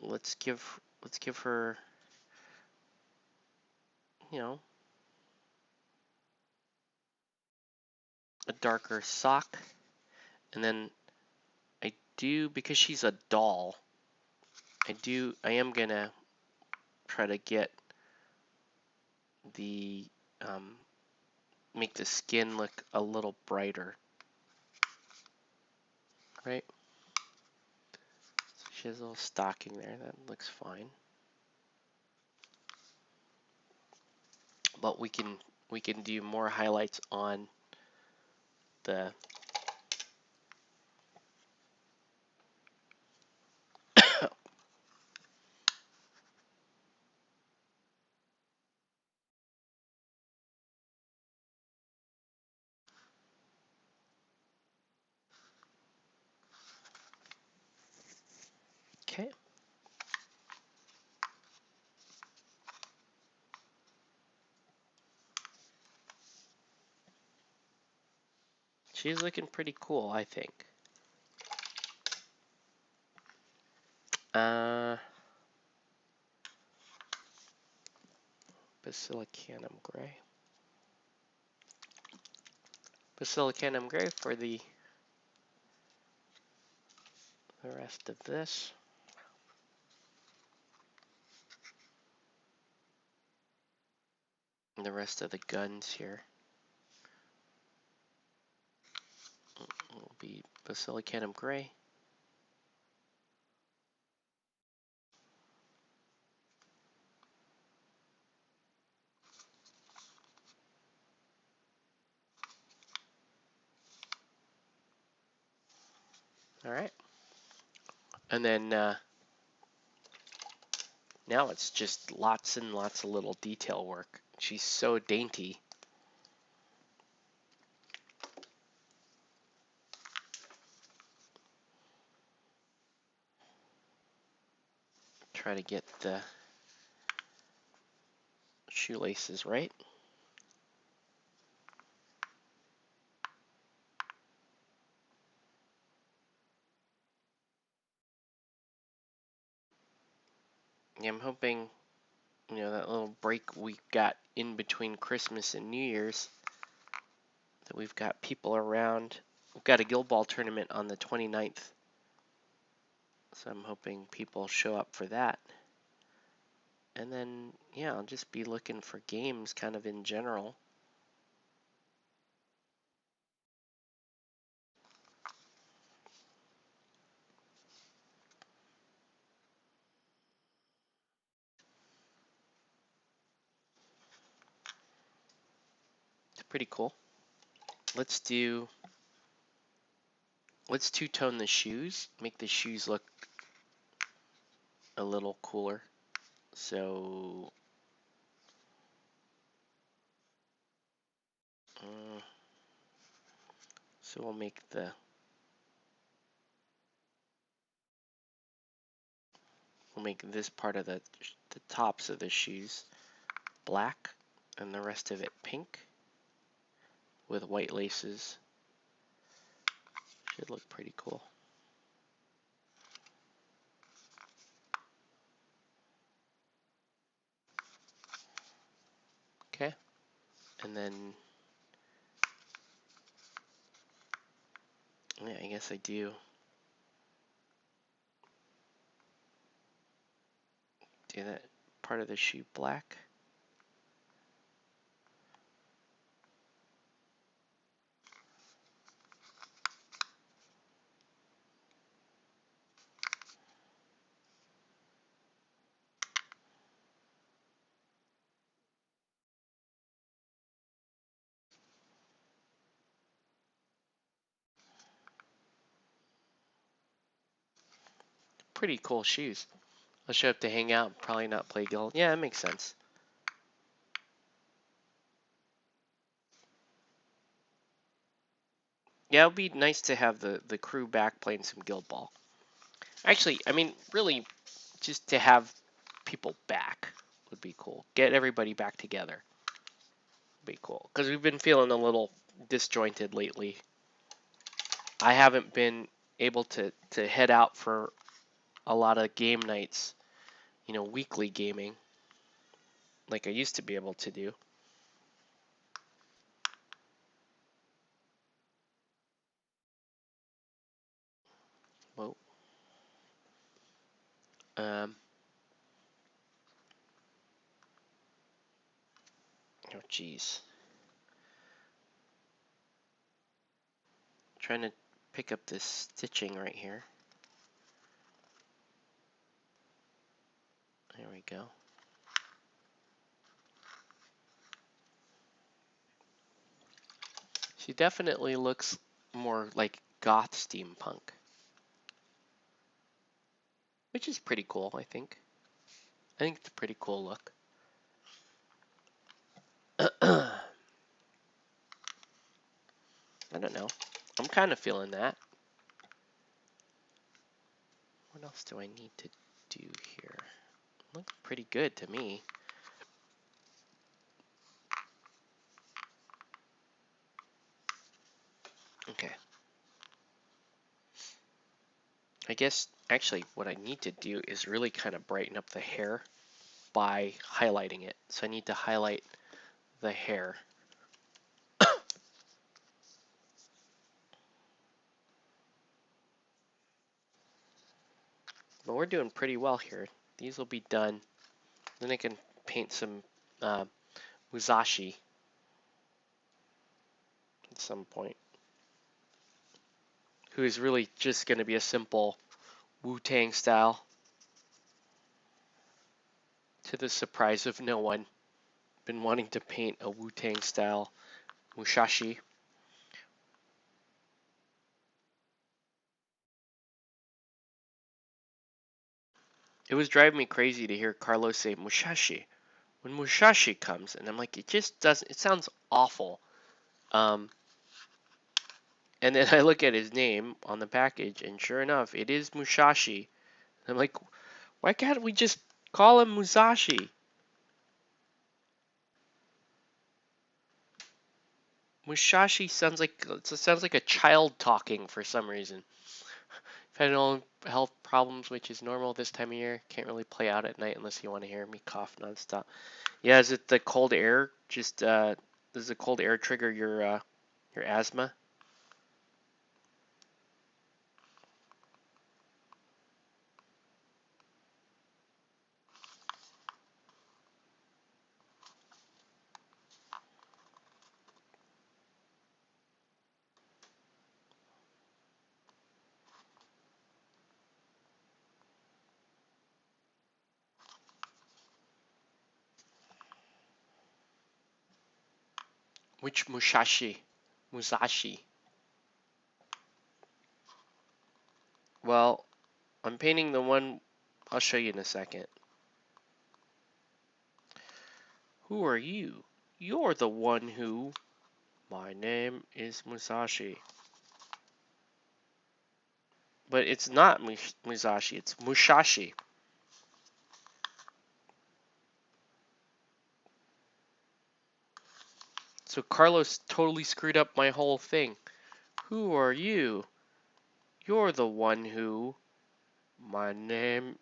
Let's give her, a darker sock. And then because she's a doll, I am gonna try to get make the skin look a little brighter. Right? So she has a little stocking there. That looks fine. But we can do more highlights on the okay. She's looking pretty cool, I think. Basilicanum gray. Basilicanum gray for the the rest of this. And the rest of the guns here will be basilicanum gray. All right. And then now it's just lots and lots of little detail work. She's so dainty. Try to get the shoelaces right. Yeah, I'm hoping, that little break we got in between Christmas and New Year's, that we've got people around. We've got a Guild Ball tournament on the 29th, so I'm hoping people show up for that. And then, yeah, I'll just be looking for games kind of in general. It's pretty cool. Let's two-tone the shoes, make the shoes look a little cooler. So, we'll make this part of the tops of the shoes black and the rest of it pink with white laces. Should look pretty cool. Okay, and then yeah, I guess I do that part of the shoe black. Pretty cool shoes. I'll show up to hang out, probably not play Guild. Yeah, that makes sense. Yeah, it would be nice to have the crew back playing some Guild Ball. Actually, I mean, really, just to have people back would be cool. Get everybody back together. Would be cool. Because we've been feeling a little disjointed lately. I haven't been able to head out for a lot of game nights, weekly gaming, like I used to be able to do. Whoa. Oh, geez. Trying to pick up this stitching right here. There we go. She definitely looks more like goth steampunk, which is pretty cool, I think. I think it's a pretty cool look. I don't know. I'm kind of feeling that. What else do I need to do here? Looks pretty good to me. Okay. I guess actually what I need to do is really kind of brighten up the hair by highlighting it. So I need to highlight the hair. But we're doing pretty well here. These will be done. Then I can paint some Musashi at some point. Who is really just going to be a simple Wu-Tang style. To the surprise of no one. Been wanting to paint a Wu-Tang style Musashi. It was driving me crazy to hear Carlos say Musashi when Musashi comes, and I'm like, it just doesn't. It sounds awful. And then I look at his name on the package, and sure enough, it is Musashi. I'm like, why can't we just call him Musashi? Musashi sounds like a child talking for some reason. I've had no health problems, which is normal this time of year. Can't really play out at night unless you want to hear me cough nonstop. Yeah, is it the cold air? Just does the cold air trigger your asthma? Which Musashi? Musashi. Well, I'm painting the one. I'll show you in a second. Who are you? You're the one who. My name is Musashi. But it's not Musashi, it's Musashi. So Carlos totally screwed up my whole thing. Who are you? You're the one who. My name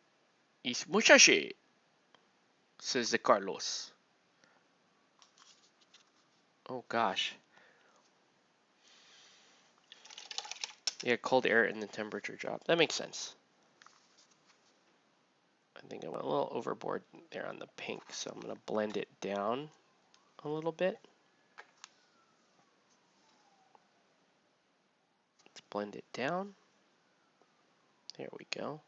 is Musashi, says the Carlos. Oh gosh. Yeah, cold air and the temperature drop. That makes sense. I think I went a little overboard there on the pink, so I'm going to blend it down a little bit. Let's blend it down. There we go.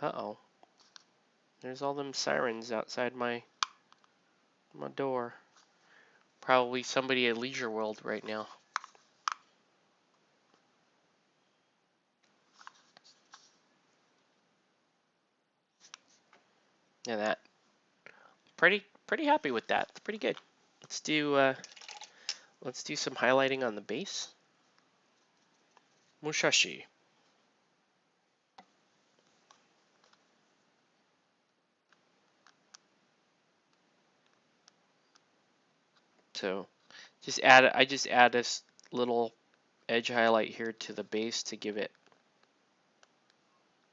Uh-oh. There's all them sirens outside my door. Probably somebody at Leisure World right now. Yeah, that. Pretty happy with that. It's pretty good. Let's do some highlighting on the base. Musashi. So I just add this little edge highlight here to the base to give it,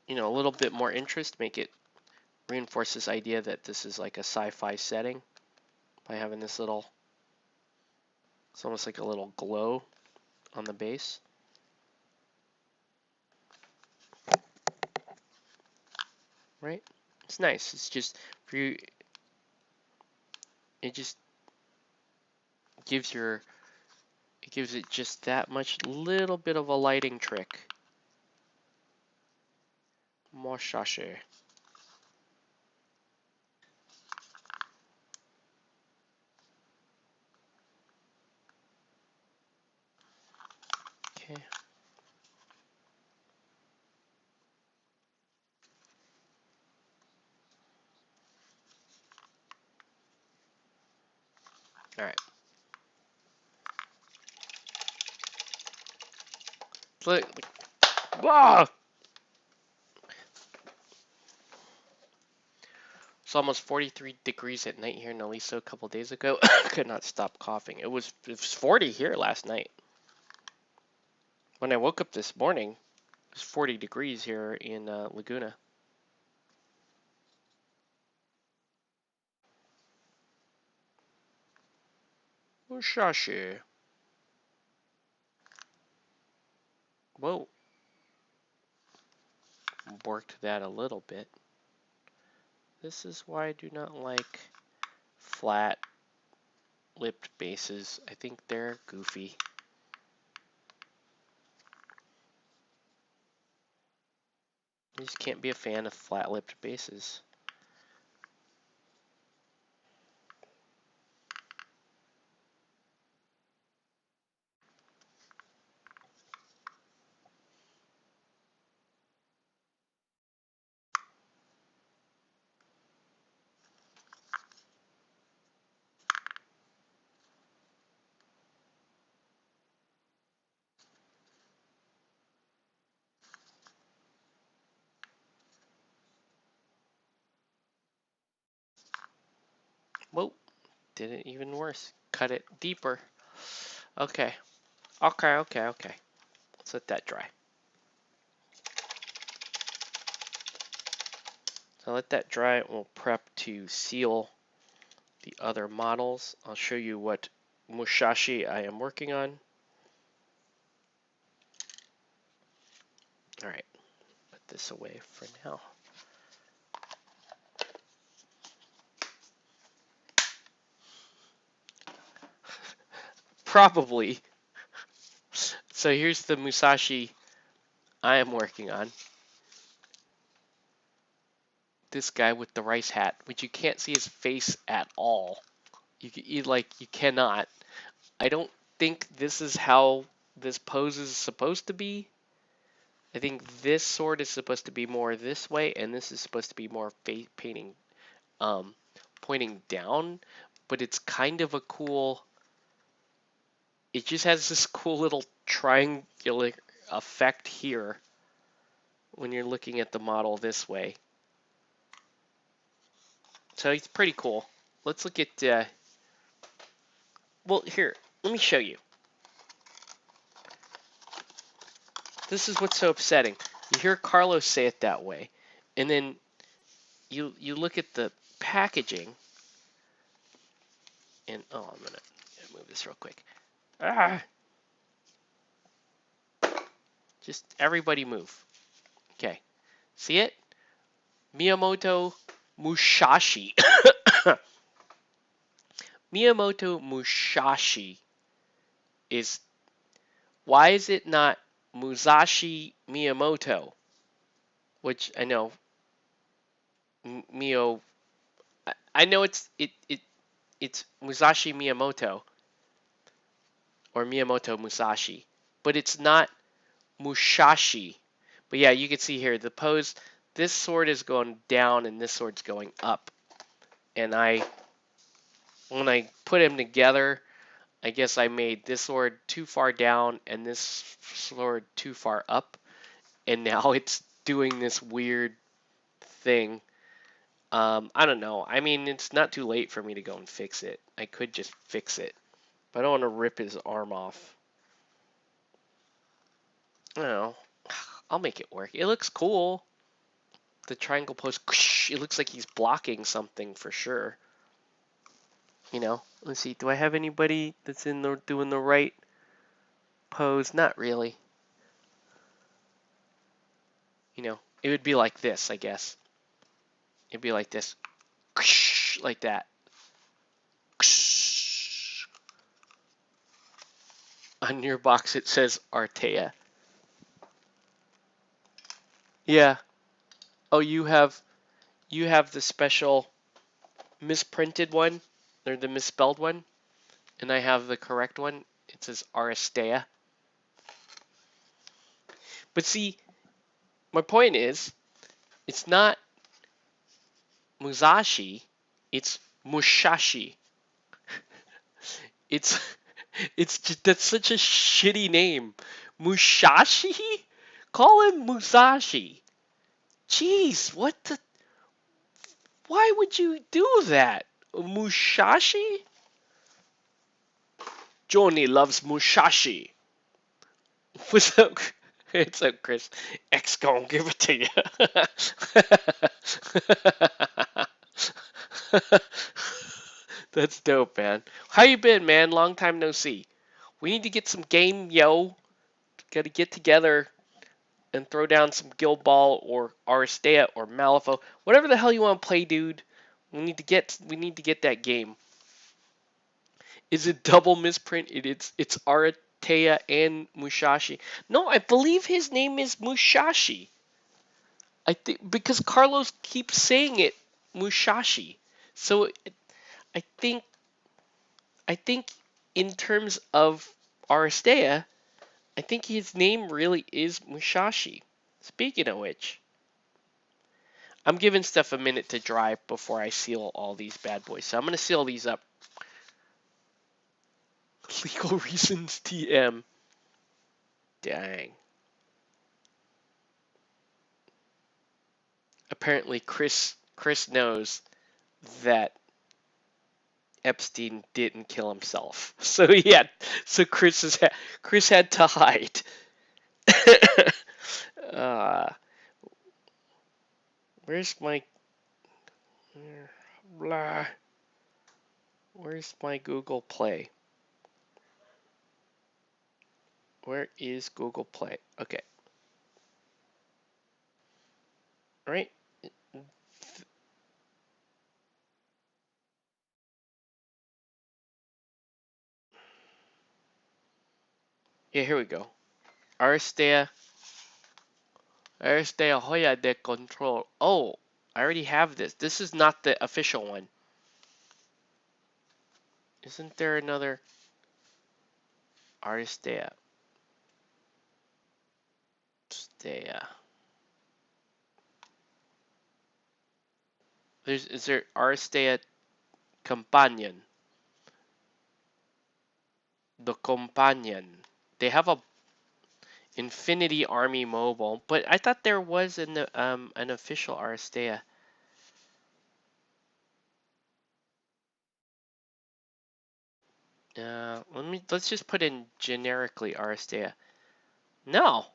a little bit more interest, make it reinforce this idea that this is like a sci-fi setting by having this little, it's almost like a little glow on the base. Right? It's nice. It's just for you. It just gives it just that much little bit of a lighting trick. Musashi. Okay. All right. Look. Whoa! It's almost 43 degrees at night here in Aliso a couple days ago. Could not stop coughing. It was 40 here last night. When I woke up this morning, it was 40 degrees here in Laguna. Musashi. Whoa. Worked that a little bit. This is why I do not like flat lipped bases. I think they're goofy. You just can't be a fan of flat lipped bases. Whoa, did it even worse. Cut it deeper. Okay. Okay. Let's let that dry. So let that dry and we'll prep to seal the other models. I'll show you what Musashi I am working on. Alright, put this away for now. Probably. So here's the Musashi I am working on. This guy with the rice hat, which you can't see his face at all. You cannot. I don't think this is how this pose is supposed to be. I think this sword is supposed to be more this way, and this is supposed to be more painting, pointing down. But it's kind of a cool. It just has this cool little triangular effect here when you're looking at the model this way. So it's pretty cool. Let's look at. Well, here, let me show you. This is what's so upsetting. You hear Carlos say it that way, and then you look at the packaging, and oh, I'm gonna move this real quick. Ah! Just everybody move. Okay, see it? Miyamoto Musashi. Miyamoto Musashi is. Why is it not Musashi Miyamoto? Which I know Mio. I know it's Musashi Miyamoto or Miyamoto Musashi, but it's not Musashi. But yeah, you can see here the pose. This sword is going down and this sword's going up. And when I put them together, I guess I made this sword too far down and this sword too far up. And now it's doing this weird thing. I don't know. I mean, it's not too late for me to go and fix it. I could just fix it. But I don't want to rip his arm off. I don't know. I'll make it work. It looks cool. The triangle pose, it looks like he's blocking something for sure. You know, let's see. Do I have anybody that's doing the right pose? Not really. You know, it would be like this, I guess. It'd be like this, like that. On your box it says Aristeia. Yeah. Oh, you have the special misprinted one, or the misspelled one, and I have the correct one. It says Aristeia. But see, my point is, it's not Musashi, it's Musashi. It's just, that's such a shitty name. Musashi? Call him Musashi. Jeez, what the? Why would you do that? Musashi? Johnny loves Musashi. What's up? It's up, Chris. X gonna give it to you. That's dope, man. How you been, man? Long time no see. We need to get some game, yo. Got to get together and throw down some Guild Ball or Aristeia or Malifaux, whatever the hell you want to play, dude. We need to get that game. Is it double misprint? It's Aristeia and Mushashi. No, I believe his name is Mushashi. I think because Carlos keeps saying it Mushashi. So I think I think in terms of Aristeia, I think his name really is Mushashi. Speaking of which, I'm giving stuff a minute to dry before I seal all these bad boys. So I'm going to seal these up. Legal reasons TM. Dang. Apparently Chris knows that Epstein didn't kill himself. So Chris had to hide. uh, where's my blah? Where's my Google Play? Where is Google Play? Okay. All right. Yeah, here we go. Aristeia Joya de Control. Oh, I already have this. This is not the official one. Isn't there another Aristeia? Aristeia. Is there Aristeia Companion? The Companion. They have a Infinity Army mobile, but I thought there was an official Aristeia. Let's just put in generically Aristeia. No,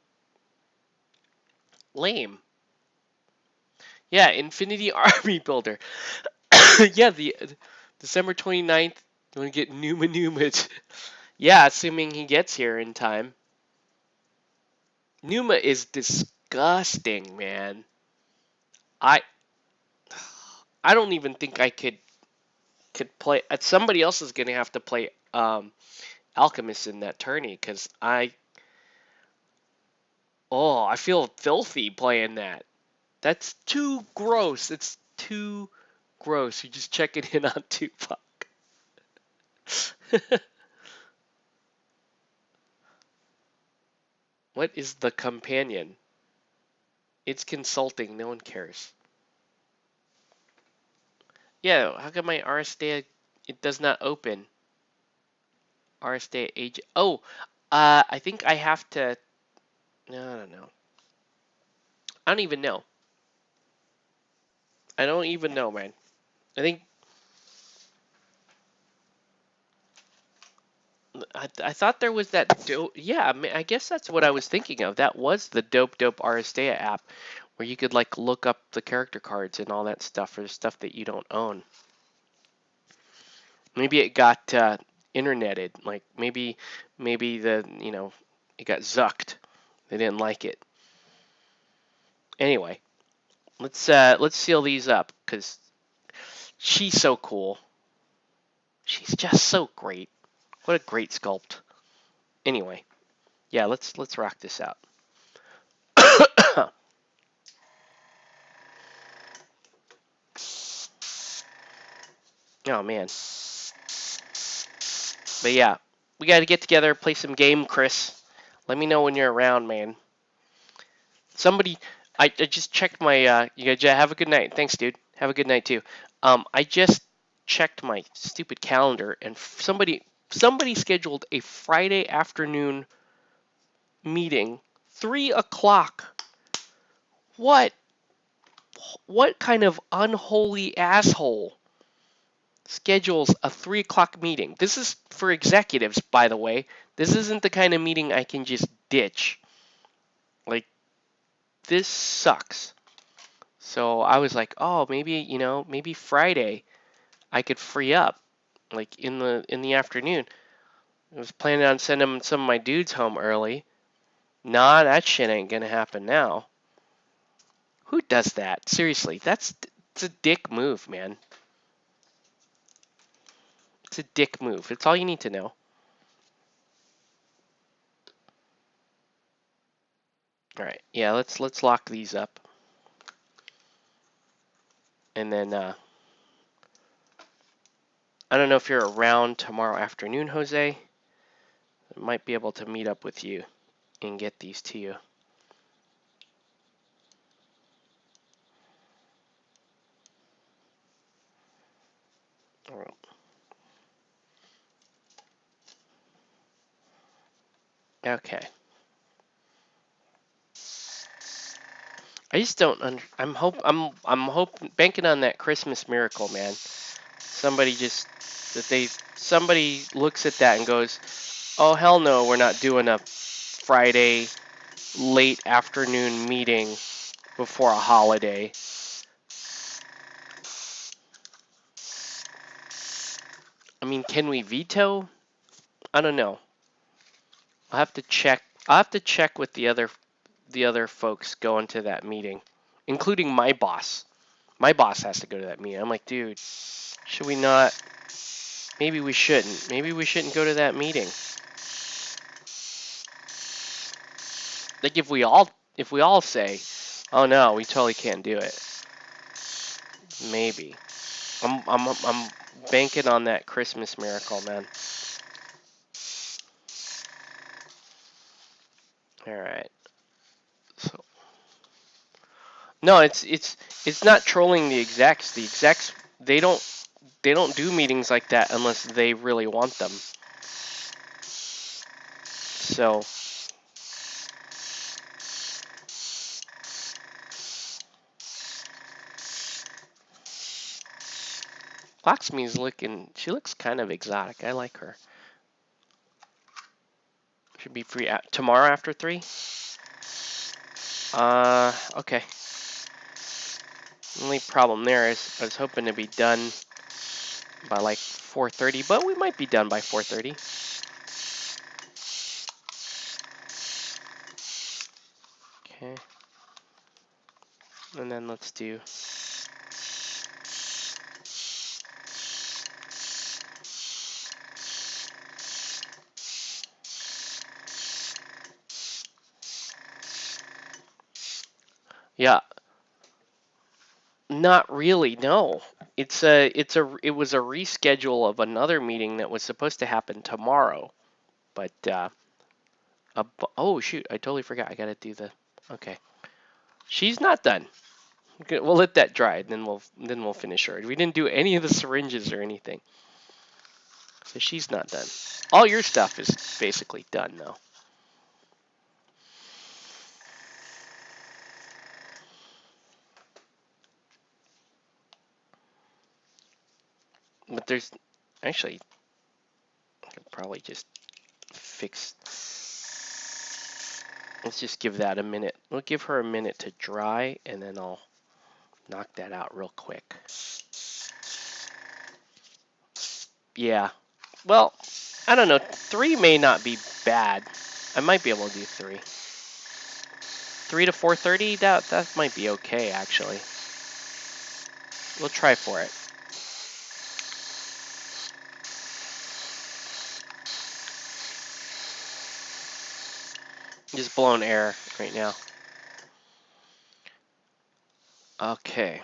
lame. Yeah, Infinity Army Builder. Yeah, the December 29th. You want to get Numa Numa? Yeah, assuming he gets here in time. Numa is disgusting, man. I I don't even think I could play. Somebody else is gonna have to play Alchemist in that tourney because I feel filthy playing that. That's too gross. It's too gross. You're just checking in on Tupac. What is the companion? It's consulting. No one cares. Yeah, how come my Aristeia it does not open? Aristeia age. Oh, I think I have to. No, I don't know. I don't even know. I don't even know, man. I think I thought there was that dope. Yeah, I guess that's what I was thinking of. That was the dope Aristeia app, where you could like look up the character cards and all that stuff for stuff that you don't own. Maybe it got interneted. Like maybe it got zucked. They didn't like it. Anyway, let's seal these up because she's so cool. She's just so great. What a great sculpt. Anyway, yeah, let's rock this out. Oh man. But yeah, we got to get together, play some game, Chris. Let me know when you're around, man. Somebody, I just checked my. You guys have a good night. Thanks, dude. Have a good night too. I just checked my stupid calendar, and somebody scheduled a Friday afternoon meeting, 3 o'clock. What? What kind of unholy asshole schedules a 3 o'clock meeting? This is for executives, by the way. This isn't the kind of meeting I can just ditch. Like, this sucks. So I was like, oh, maybe Friday I could free up. like in the afternoon. I was planning on sending some of my dudes home early. Nah, that shit ain't gonna happen now. Who does that? Seriously, it's a dick move, man. It's a dick move. It's all you need to know. All right, yeah, let's lock these up, and then I don't know if you're around tomorrow afternoon, Jose. I might be able to meet up with you and get these to you. All right. Okay. I just don't. I'm banking on that Christmas miracle, man. Somebody looks at that and goes, "Oh hell no, we're not doing a Friday late afternoon meeting before a holiday." I mean, can we veto? I don't know. I'll have to check. I'll have to check with the other folks going to that meeting, including my boss. My boss has to go to that meeting. I'm like, dude, should we not? Maybe we shouldn't. Maybe we shouldn't go to that meeting. Like if we all say, oh no, we totally can't do it. Maybe. I'm banking on that Christmas miracle, man. All right. So no, it's not trolling the execs. The execs they don't do meetings like that unless they really want them. So Foxme's she looks kind of exotic. I like her. Should be free tomorrow after 3. Okay. Only problem there is I was hoping to be done by like 4:30, but we might be done by 4:30. Okay. And then let's do yeah, not really, no. It was a reschedule of another meeting that was supposed to happen tomorrow, but oh shoot, I totally forgot. I gotta do the okay. She's not done. Okay, we'll let that dry, and then we'll finish her. We didn't do any of the syringes or anything, so she's not done. All your stuff is basically done though. But there's actually I could probably just fix. Let's just give that a minute. We'll give her a minute to dry, and then I'll knock that out real quick. Yeah. Well, I don't know. 3 may not be bad. I might be able to do 3. 3 to 4:30. That might be okay actually. We'll try for it. Just blowing air right now. Okay.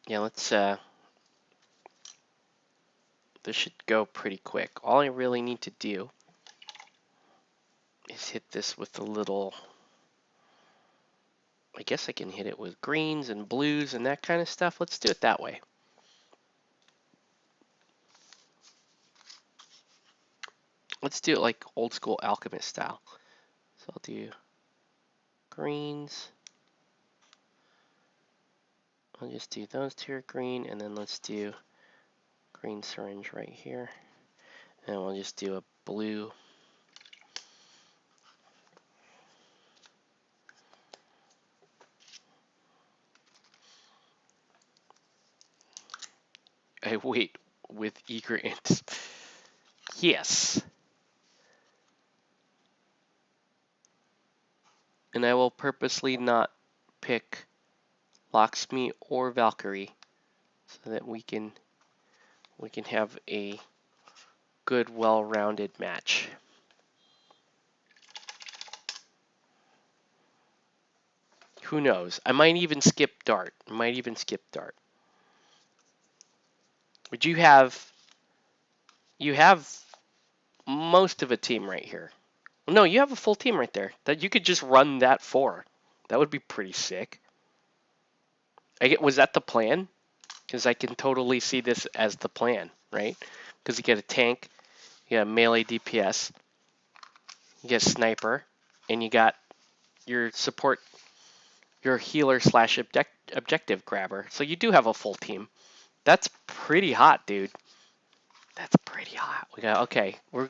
Yeah, let's this should go pretty quick. All I really need to do is hit this with a little, I guess I can hit it with greens and blues and that kind of stuff. Let's do it that way. Let's do it like old school alchemist style. So I'll do greens. I'll just do those 2 are green, and then let's do green syringe right here. And we'll just do a blue. I wait with eager anticipation. Yes. And I will purposely not pick Locksmith or Valkyrie so that we can have a good, well-rounded match. Who knows? I might even skip Dart. But you have most of a team right here. No, you have a full team right there that you could just run that for. That would be pretty sick. Was that the plan? Because I can totally see this as the plan, right? Because you get a tank, you got melee DPS, you get sniper, and you got your support, your healer slash objective grabber. So you do have a full team. That's pretty hot, dude. That's pretty hot. We got, okay, we're